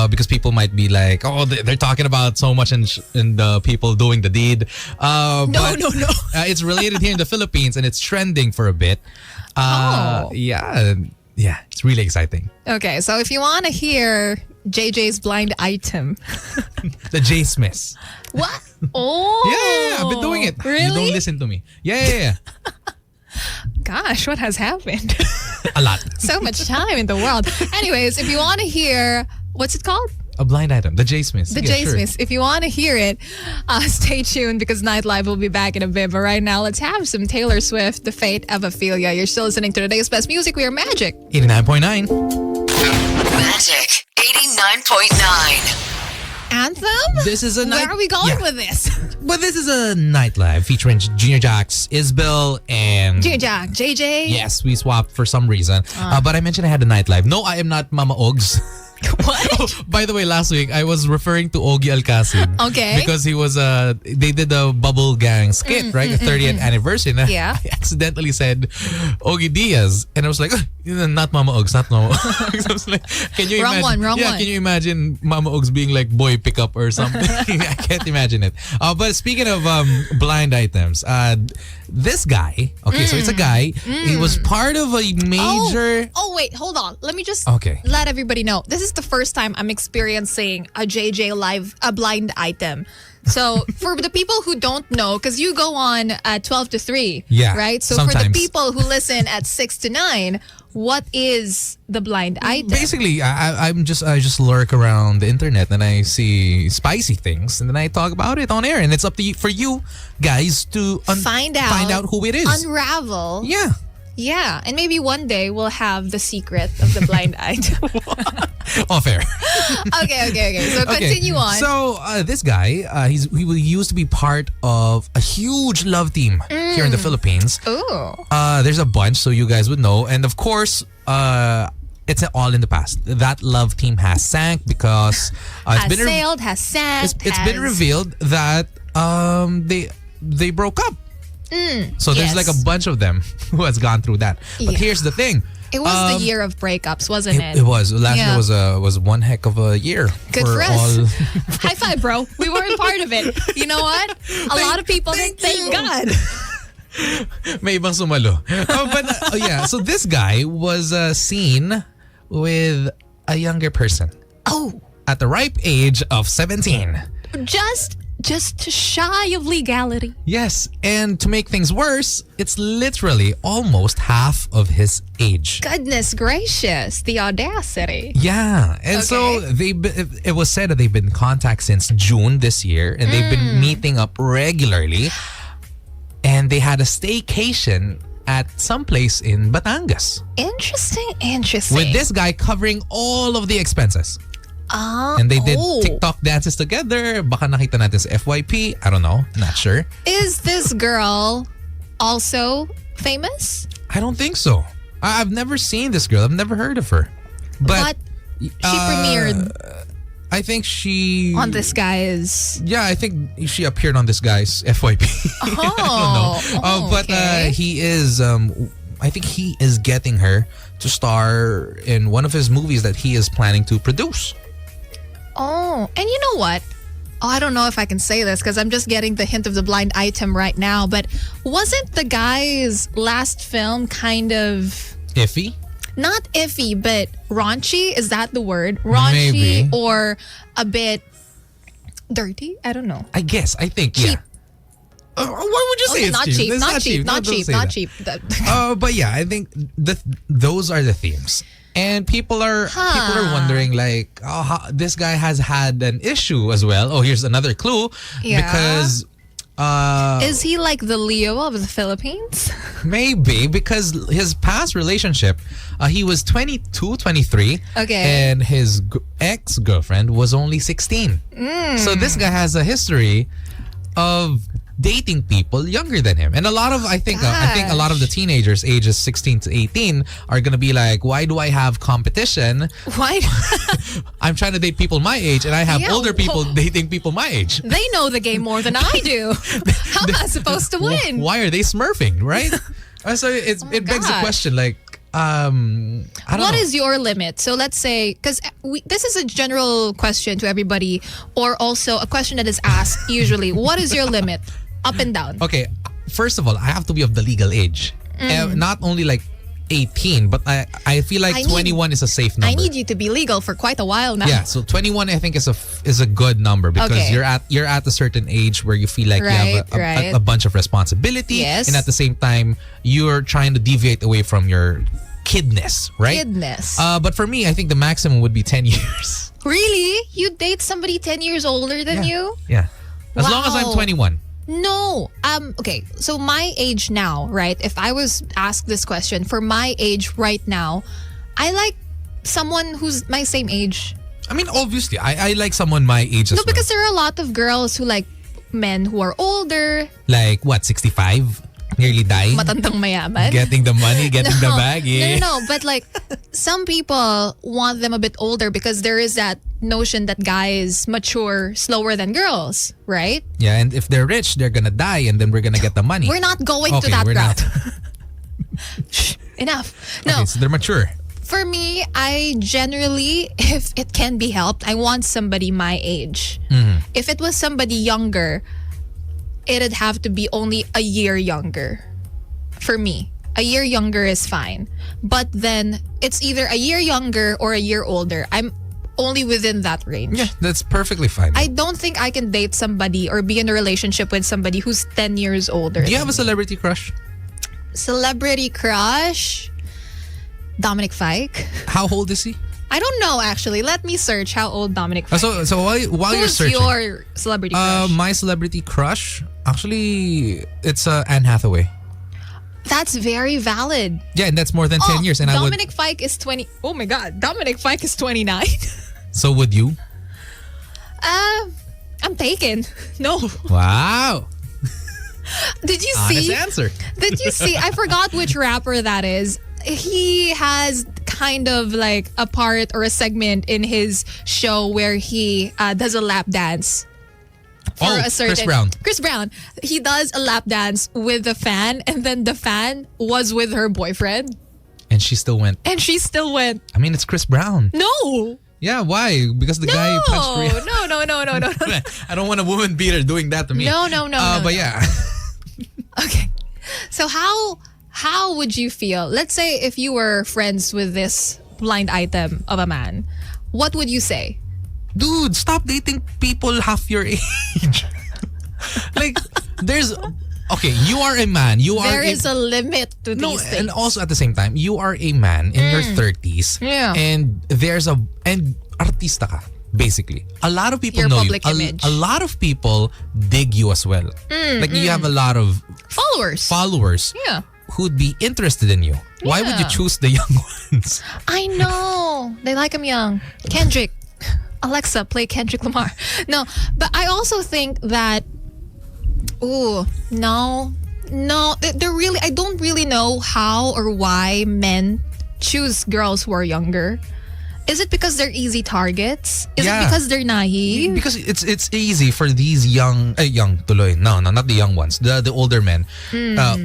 because people might be like, oh, they're talking about so much in the people doing the deed. No. It's related here in the Philippines and it's trending for a bit. Yeah, it's really exciting. Okay, so if you want to hear JJ's blind item. The J Smiths. What? Oh. Yeah, I've been doing it. Really? You don't listen to me. Yeah. gosh, what has happened? A lot. So much time in the world. Anyways, if you want to hear, what's it called? A blind item. The J Smiths. The Yeah, J sure. Smiths. If you want to hear it, stay tuned because Night Live will be back in a bit. But right now, let's have some Taylor Swift, The Fate of Ophelia. You're still listening to today's best music. We are Magic. 89.9. Magic 89.9. Anthem? This is a night. Where are we going Yeah. with this? But this is a Night Live featuring Junior Jax, Izbel, and JayJay. JayJay? yes, we swapped for some reason. But I mentioned I had a Night Live. No, I am not Mama Ogs. What? By the way, last week I was referring to Ogie Alcacid. Okay. Because he was they did the Bubble Gang skit, right? The 30th anniversary. And Yeah. I accidentally said Ogie Diaz, and I was like, not Mama Ogs, not Mama Ogs. I was like, can you Wrong imagine? one. Can you imagine Mama Ogs being like boy pickup or something? I can't imagine it. But speaking of blind items, this guy. Okay, so it's a guy. He was part of a major. Oh, wait, hold on. Let me just Okay. let everybody know. This is the first time I'm experiencing a JayJay live, a blind item. So for the people who don't know, because you go on at 12 to 3, Yeah, right? So for the sometimes. people who listen at 6 to 9, what is the blind item? Basically, I just lurk around the internet and I see spicy things and then I talk about it on air, and it's up to you, for you guys to Find out who it is. Unravel. Yeah. Yeah, and maybe one day we'll have the secret of the blind item. Oh, fair. Okay. So continue on. So this guy, he used to be part of a huge love team here in the Philippines. Ooh. There's a bunch, so you guys would know, and of course, it's all in the past. That love team has sank because Has sailed, has sank. it's been revealed that they broke up. So there's yes. like a bunch of them who has gone through that. But Yeah. here's the thing. It was the year of breakups, wasn't it? It was. Last Yeah. year was one heck of a year. Good for for us. all. High five, bro. We weren't part of it. You know what? A lot of people didn't. Thank God. May ibang sumalo. Yeah, so this guy was seen with a younger person Oh, at the ripe age of 17. just shy of legality. Yes, and to make things worse, it's literally almost half of his age. Goodness gracious, the audacity. Yeah, and so it was said that they've been in contact since June this year, and they've been meeting up regularly, and they had a staycation at some place in Batangas Interesting. with this guy covering all of the expenses. Ah, And they did oh. TikTok dances together. Baka nakita natin sa FYP. I don't know. Not sure. Is this girl also famous? I don't think so. I've never seen this girl. I've never heard of her. But She premiered I think she on this guy's. Yeah, I think she appeared on this guy's FYP. I don't know. But okay. he is I think he is getting her to star in one of his movies that he is planning to produce. Oh, and you know what? Oh, I don't know if I can say this because I'm just getting the hint of the blind item right now. But wasn't the guy's last film kind of Iffy? not iffy, but raunchy? Is that the word? Raunchy Maybe. or a bit dirty? I don't know. I guess. I think, Cheap. yeah. Why would you say it's not cheap? cheap, It's not cheap, not don't cheap, say not that. cheap. But yeah, I think those are the themes. And people are wondering like, this guy has had an issue as well. Oh, here's another clue. Yeah. Because Is he like the Leo of the Philippines? maybe because his past relationship, he was 22, 23. Okay. And his ex-girlfriend was only 16. So this guy has a history of dating people younger than him. And I think a lot of the teenagers ages 16 to 18 are going to be like, why do I have competition? Why? I'm trying to date people my age and I have Yeah, older people dating people my age. They know the game more than I do. How am I supposed to win? Why are they smurfing, right? So it begs the gosh. question like, I don't What know. is your limit? So let's say, because this is a general question to everybody, or also a question that is asked usually. What is your limit? Up and down. Okay, first of all, I have to be of the legal age. Not only like 18, but I feel like I need- 21 is a safe number. I need you to be legal for quite a while now. Yeah, so 21 I think is a good number because Okay. you're at a certain age where you feel like you have Right. a bunch of responsibility, Yes. and at the same time you're trying to deviate away from your kidness, right? Kidness. But for me, I think the maximum would be 10 years. Really? You date somebody 10 years older than you? Yeah, as long as I'm Wow. 21. No. Okay. So my age now, right? If I was asked this question, for my age right now, I like someone who's my same age. I mean, obviously, I like someone my age as No, well. because there are a lot of girls who like men who are older, Like what, 65, nearly dying, matandang mayaman. getting the money, getting the bag. Yeah. No. But like, some people want them a bit older because there is that notion that guys mature slower than girls, right? Yeah, and if they're rich, they're gonna die, and then we're gonna get the money. We're not going to Okay, that we're route. not. Shh, enough. No, Okay, so they're mature. for me, I generally, if it can be helped, I want somebody my age. If it was somebody younger, it'd have to be only a year younger. For me, a year younger is fine. But then it's either a year younger or a year older. I'm only within that range. Yeah, that's perfectly fine. I don't think I can date somebody or be in a relationship with somebody who's 10 years older. Do you than have a me. celebrity crush? Celebrity crush? Dominic Fike? How old is he? I don't know actually. Let me search how old Dominic Fike is. So while you're Who's searching, your celebrity crush? my celebrity crush, actually, it's Anne Hathaway. That's very valid. Yeah, and that's more than 10 years. And Dominic Fike is 20. Oh my God. Dominic Fike is 29. So would you? I'm taken. No. Wow. Did you Honest see? answer. Did you see? I forgot which rapper that is. He has kind of like a part or a segment in his show where he does a lap dance. For a certain, Chris Brown. Chris Brown. He does a lap dance with a fan, and then the fan was with her boyfriend, And she still went. and she still went, I mean, it's Chris Brown. no. Yeah, why? Because the guy punched Rihanna. No. I don't want a woman beater doing that to me. No. But yeah. Okay. So how would you feel? Let's say if you were friends with this blind item of a man, what would you say? Dude, stop dating people half your age. Like, there's... Okay, you are a man. There is a limit to No, these things. and also at the same time, you are a man in your 30s. Yeah. And and artista ka, basically. A lot of people Your know public you. image. A lot of people dig you as well. Like you have a lot of followers Yeah. who'd be interested in you. Why would you Yeah. choose the young ones? I know. They like him young. Kendrick. Alexa, play Kendrick Lamar. No, but I also think that no. They're really, I don't really know how or why men choose girls who are younger. Is it because they're easy targets? Is Yeah. it because they're naive? Because it's easy for these young tuloy. No, not the young ones. The older men,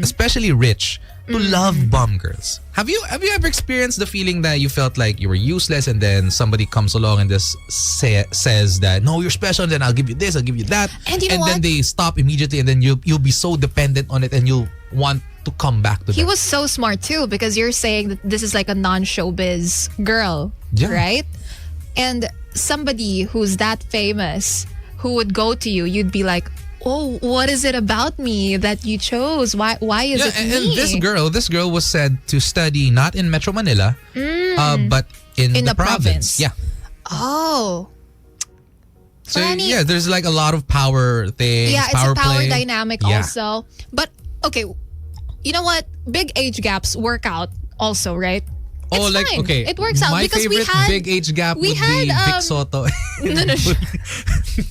especially rich, to love bomb girls. Have you ever experienced the feeling that you felt like you were useless, and then somebody comes along and just says that no, you're special, and then I'll give you this, I'll give you that, And you know then what? they stop immediately, and then you'll be so dependent on it, and you'll want to come back to He them. was so smart too, because you're saying that this is like a non-showbiz girl, Yeah. right? And somebody who's that famous who would go to you, you'd be like, oh, what is it about me that you chose? Why is it and me? this girl was said to study not in Metro Manila, but in the province. province. Yeah. Oh. So Funny. yeah, there's like a lot of power things. Yeah, it's a power play. dynamic Yeah. also. But okay, you know what? Big age gaps work out also, right? Oh, It's like fine. okay. It works out My because we favorite had big age gap we would had, be Vic Soto.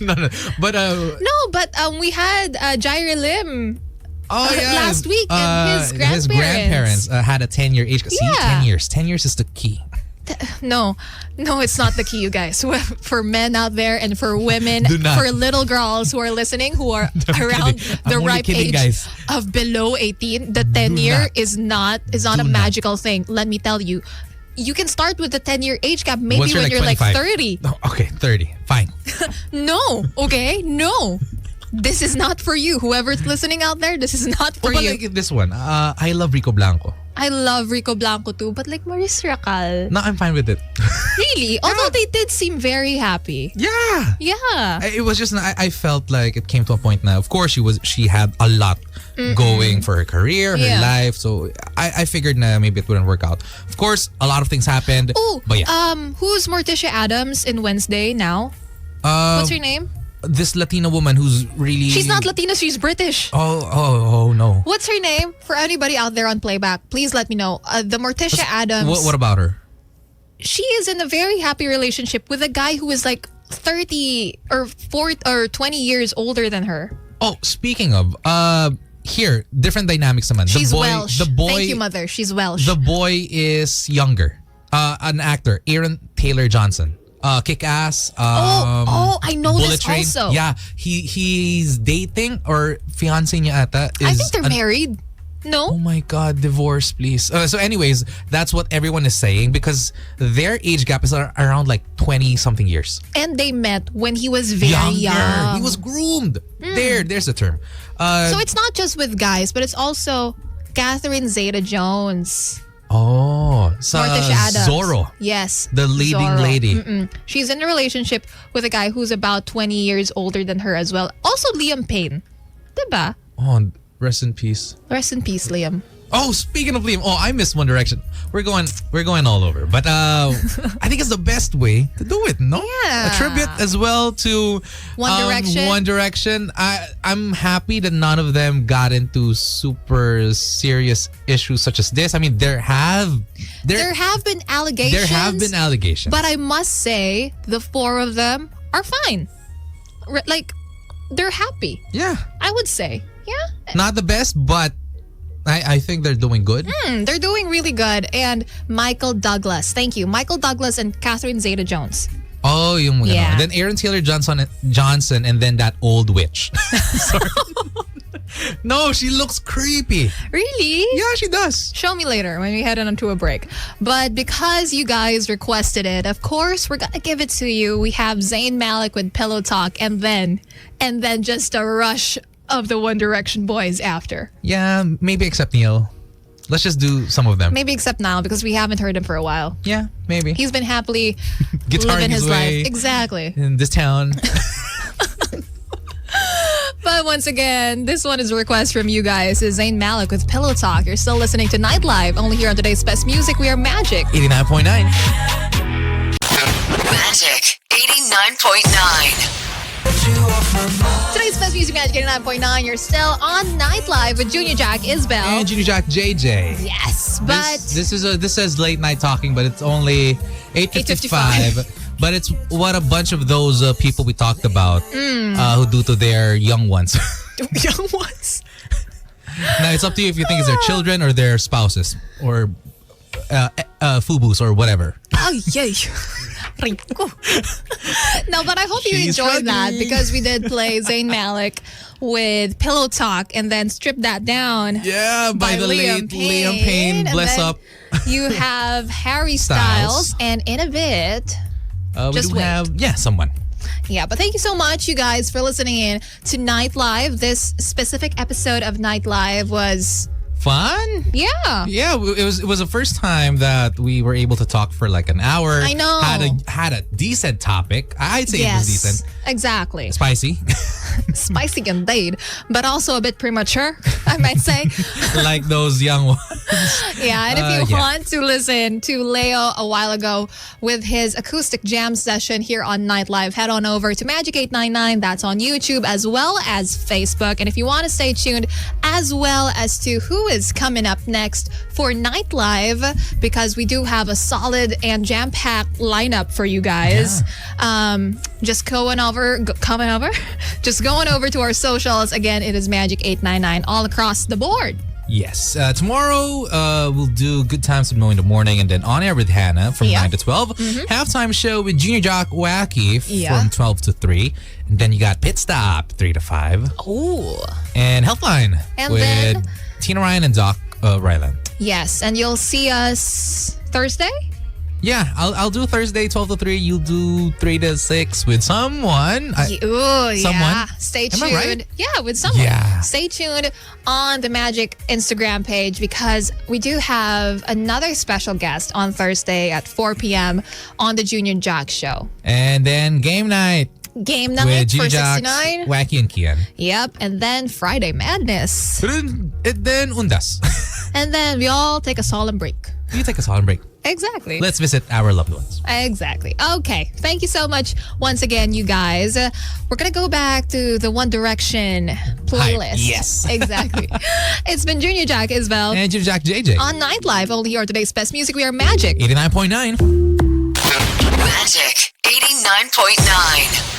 no, no. But no, but we had Jair Lim last week, and his grandparents had a 10-year age. See, Yeah. 10 years. 10 years is the key. No, it's not the key, you guys. For men out there and for women, Do not. for little girls who are listening who are around kidding. the I'm only ripe kidding, age guys. of below 18, the 10-year not. is not a Do not. magical thing. Let me tell you. You can start with the 10-year age gap maybe Once when you're like 25. 30. Oh, okay, 30. Fine. No, okay? No. This is not for you. Whoever's listening out there, this is not for But you. like this one, I love Rico Blanco. I love Rico Blanco too, but like Maurice Racal. No, I'm fine with it. Really? Although they did seem very happy. Yeah. Yeah. It was just I felt like it came to a point now. Of course, she had a lot going for her career, her Yeah. life. So I figured na maybe it wouldn't work out. Of course, a lot of things happened. Oh, but yeah, who's Morticia Adams in Wednesday now? What's her name? this Latina woman who's really She's not Latina, she's British. Oh no. What's her name? For anybody out there on playback, please let me know. The Morticia Adams. What about her? She is in a very happy relationship with a guy who is like 30 or 40 or 20 years older than her. Oh, speaking of, here different dynamics naman. She's the boy, Welsh. The boy, Thank you, mother. She's Welsh. The boy is younger. An actor, Aaron Taylor Johnson. Kick-Ass. I know Bullet this Train. also. Yeah, he's dating or fiancé niya ata. I think they're married. Oh No? my God, divorce, please. So anyways, that's what everyone is saying because their age gap is around like 20-something years. And they met when he was very young. He was groomed. There's the term. So it's not just with guys, but it's also Catherine Zeta-Jones. Sa Morticia Adams. Zorro. Yes. The leading Zorro. lady. She's in a relationship with a guy who's about 20 years older than her as well. Also Liam Payne. Diba? Oh, rest in peace. Rest in peace, Liam. Oh, speaking of Liam, I missed One Direction. We're going all over, but I think it's the best way to do it. No, Yeah. a tribute as well to One Direction. One Direction. I'm happy that none of them got into super serious issues such as this. I mean, there have been allegations. There have been allegations, But I must say, the four of them are fine. Like, they're happy. yeah, I would say. Yeah. not the best, but I think they're doing good. They're doing really good. And Michael Douglas. Thank you. Michael Douglas and Catherine Zeta-Jones. Oh, yung mga Yeah. Then Aaron Taylor Johnson, and then that old witch. Sorry. No, she looks creepy. Really? Yeah, she does. Show me later when we head into a break. But because you guys requested it, of course, we're gonna give it to you. We have Zayn Malik with Pillow Talk and then just a rush of the One Direction boys after. Yeah, maybe except Neil. Let's just do some of them. Maybe except now because we haven't heard him for a while. Yeah, maybe. He's been happily Guitaring living his way life. Exactly. in this town. But once again, this one is a request from you guys. Is Zayn Malik with Pillow Talk. You're still listening to Night Live, only here on today's Best Music. We are Magic. 89.9. Magic 89.9. Today's Best Music Magic 89.9. You're still on Night Live with Junior Jack, Izbel. And Junior Jack JayJay. Yes, but This says late night talking, but it's only 8:55. But it's what a bunch of those people we talked about who do to their young ones. young ones. Now it's up to you if you think it's their children or their spouses or FUBUs or whatever. Oh, yay. Rico. No, but I hope you She's enjoyed that struggling. because we did play Zayn Malik with Pillow Talk and then strip that down. Yeah, by the late Liam Payne. And Bless then up. You have Harry Styles, and in a bit, We just do wait. have someone. yeah, but thank you so much, you guys, for listening in to Night Live. This specific episode of Night Live was, Fun. yeah. Yeah, it was the first time that we were able to talk for like an hour. I know. Had a decent topic. I'd say it was decent. Exactly. Spicy. Spicy indeed, but also a bit premature, I might say. Like those young ones. Yeah, and if you Yeah. want to listen to LEYO a while ago with his acoustic jam session here on Night Live, head on over to Magic 899. That's on YouTube as well as Facebook. And if you want to stay tuned as well as to who is coming up next for Night Live, because we do have a solid and jam-packed lineup for you guys. Just going over to our socials. Again, it is Magic 899 all across the board. Yes. Tomorrow we'll do Good Times with Mo in the morning and then On Air with Hannah from Yeah. 9 to 12. Halftime show with Junior Jock Wacky Yeah. from 12 to 3. And then you got Pit Stop 3 to 5. Oh. And Healthline And with then- Tina Ryan and Doc Ryland. Yes, and you'll see us Thursday? Yeah, I'll do Thursday 12 to 3. You'll do 3 to 6 with someone. Ooh, yeah. Someone? Stay Am I tuned. right? Yeah, with someone. Yeah. Stay tuned on the Magic Instagram page because we do have another special guest on Thursday at 4 p.m. on the Junior Jack Show. And then game night Game night with for Gina Jax, 69. Wacky, and Kian. Yep. And then Friday Madness. And then Undas. And then we all take a solemn break. You take a solemn break. Exactly. Let's visit our loved ones. Exactly. Okay. Thank you so much once again, you guys. We're going to go back to the One Direction playlist. Yes. Exactly. It's been Junior Jack, Izbel. And Junior Jack, JayJay. On Night Live, only here today's best music. We are Magic. 89.9. Magic 89.9.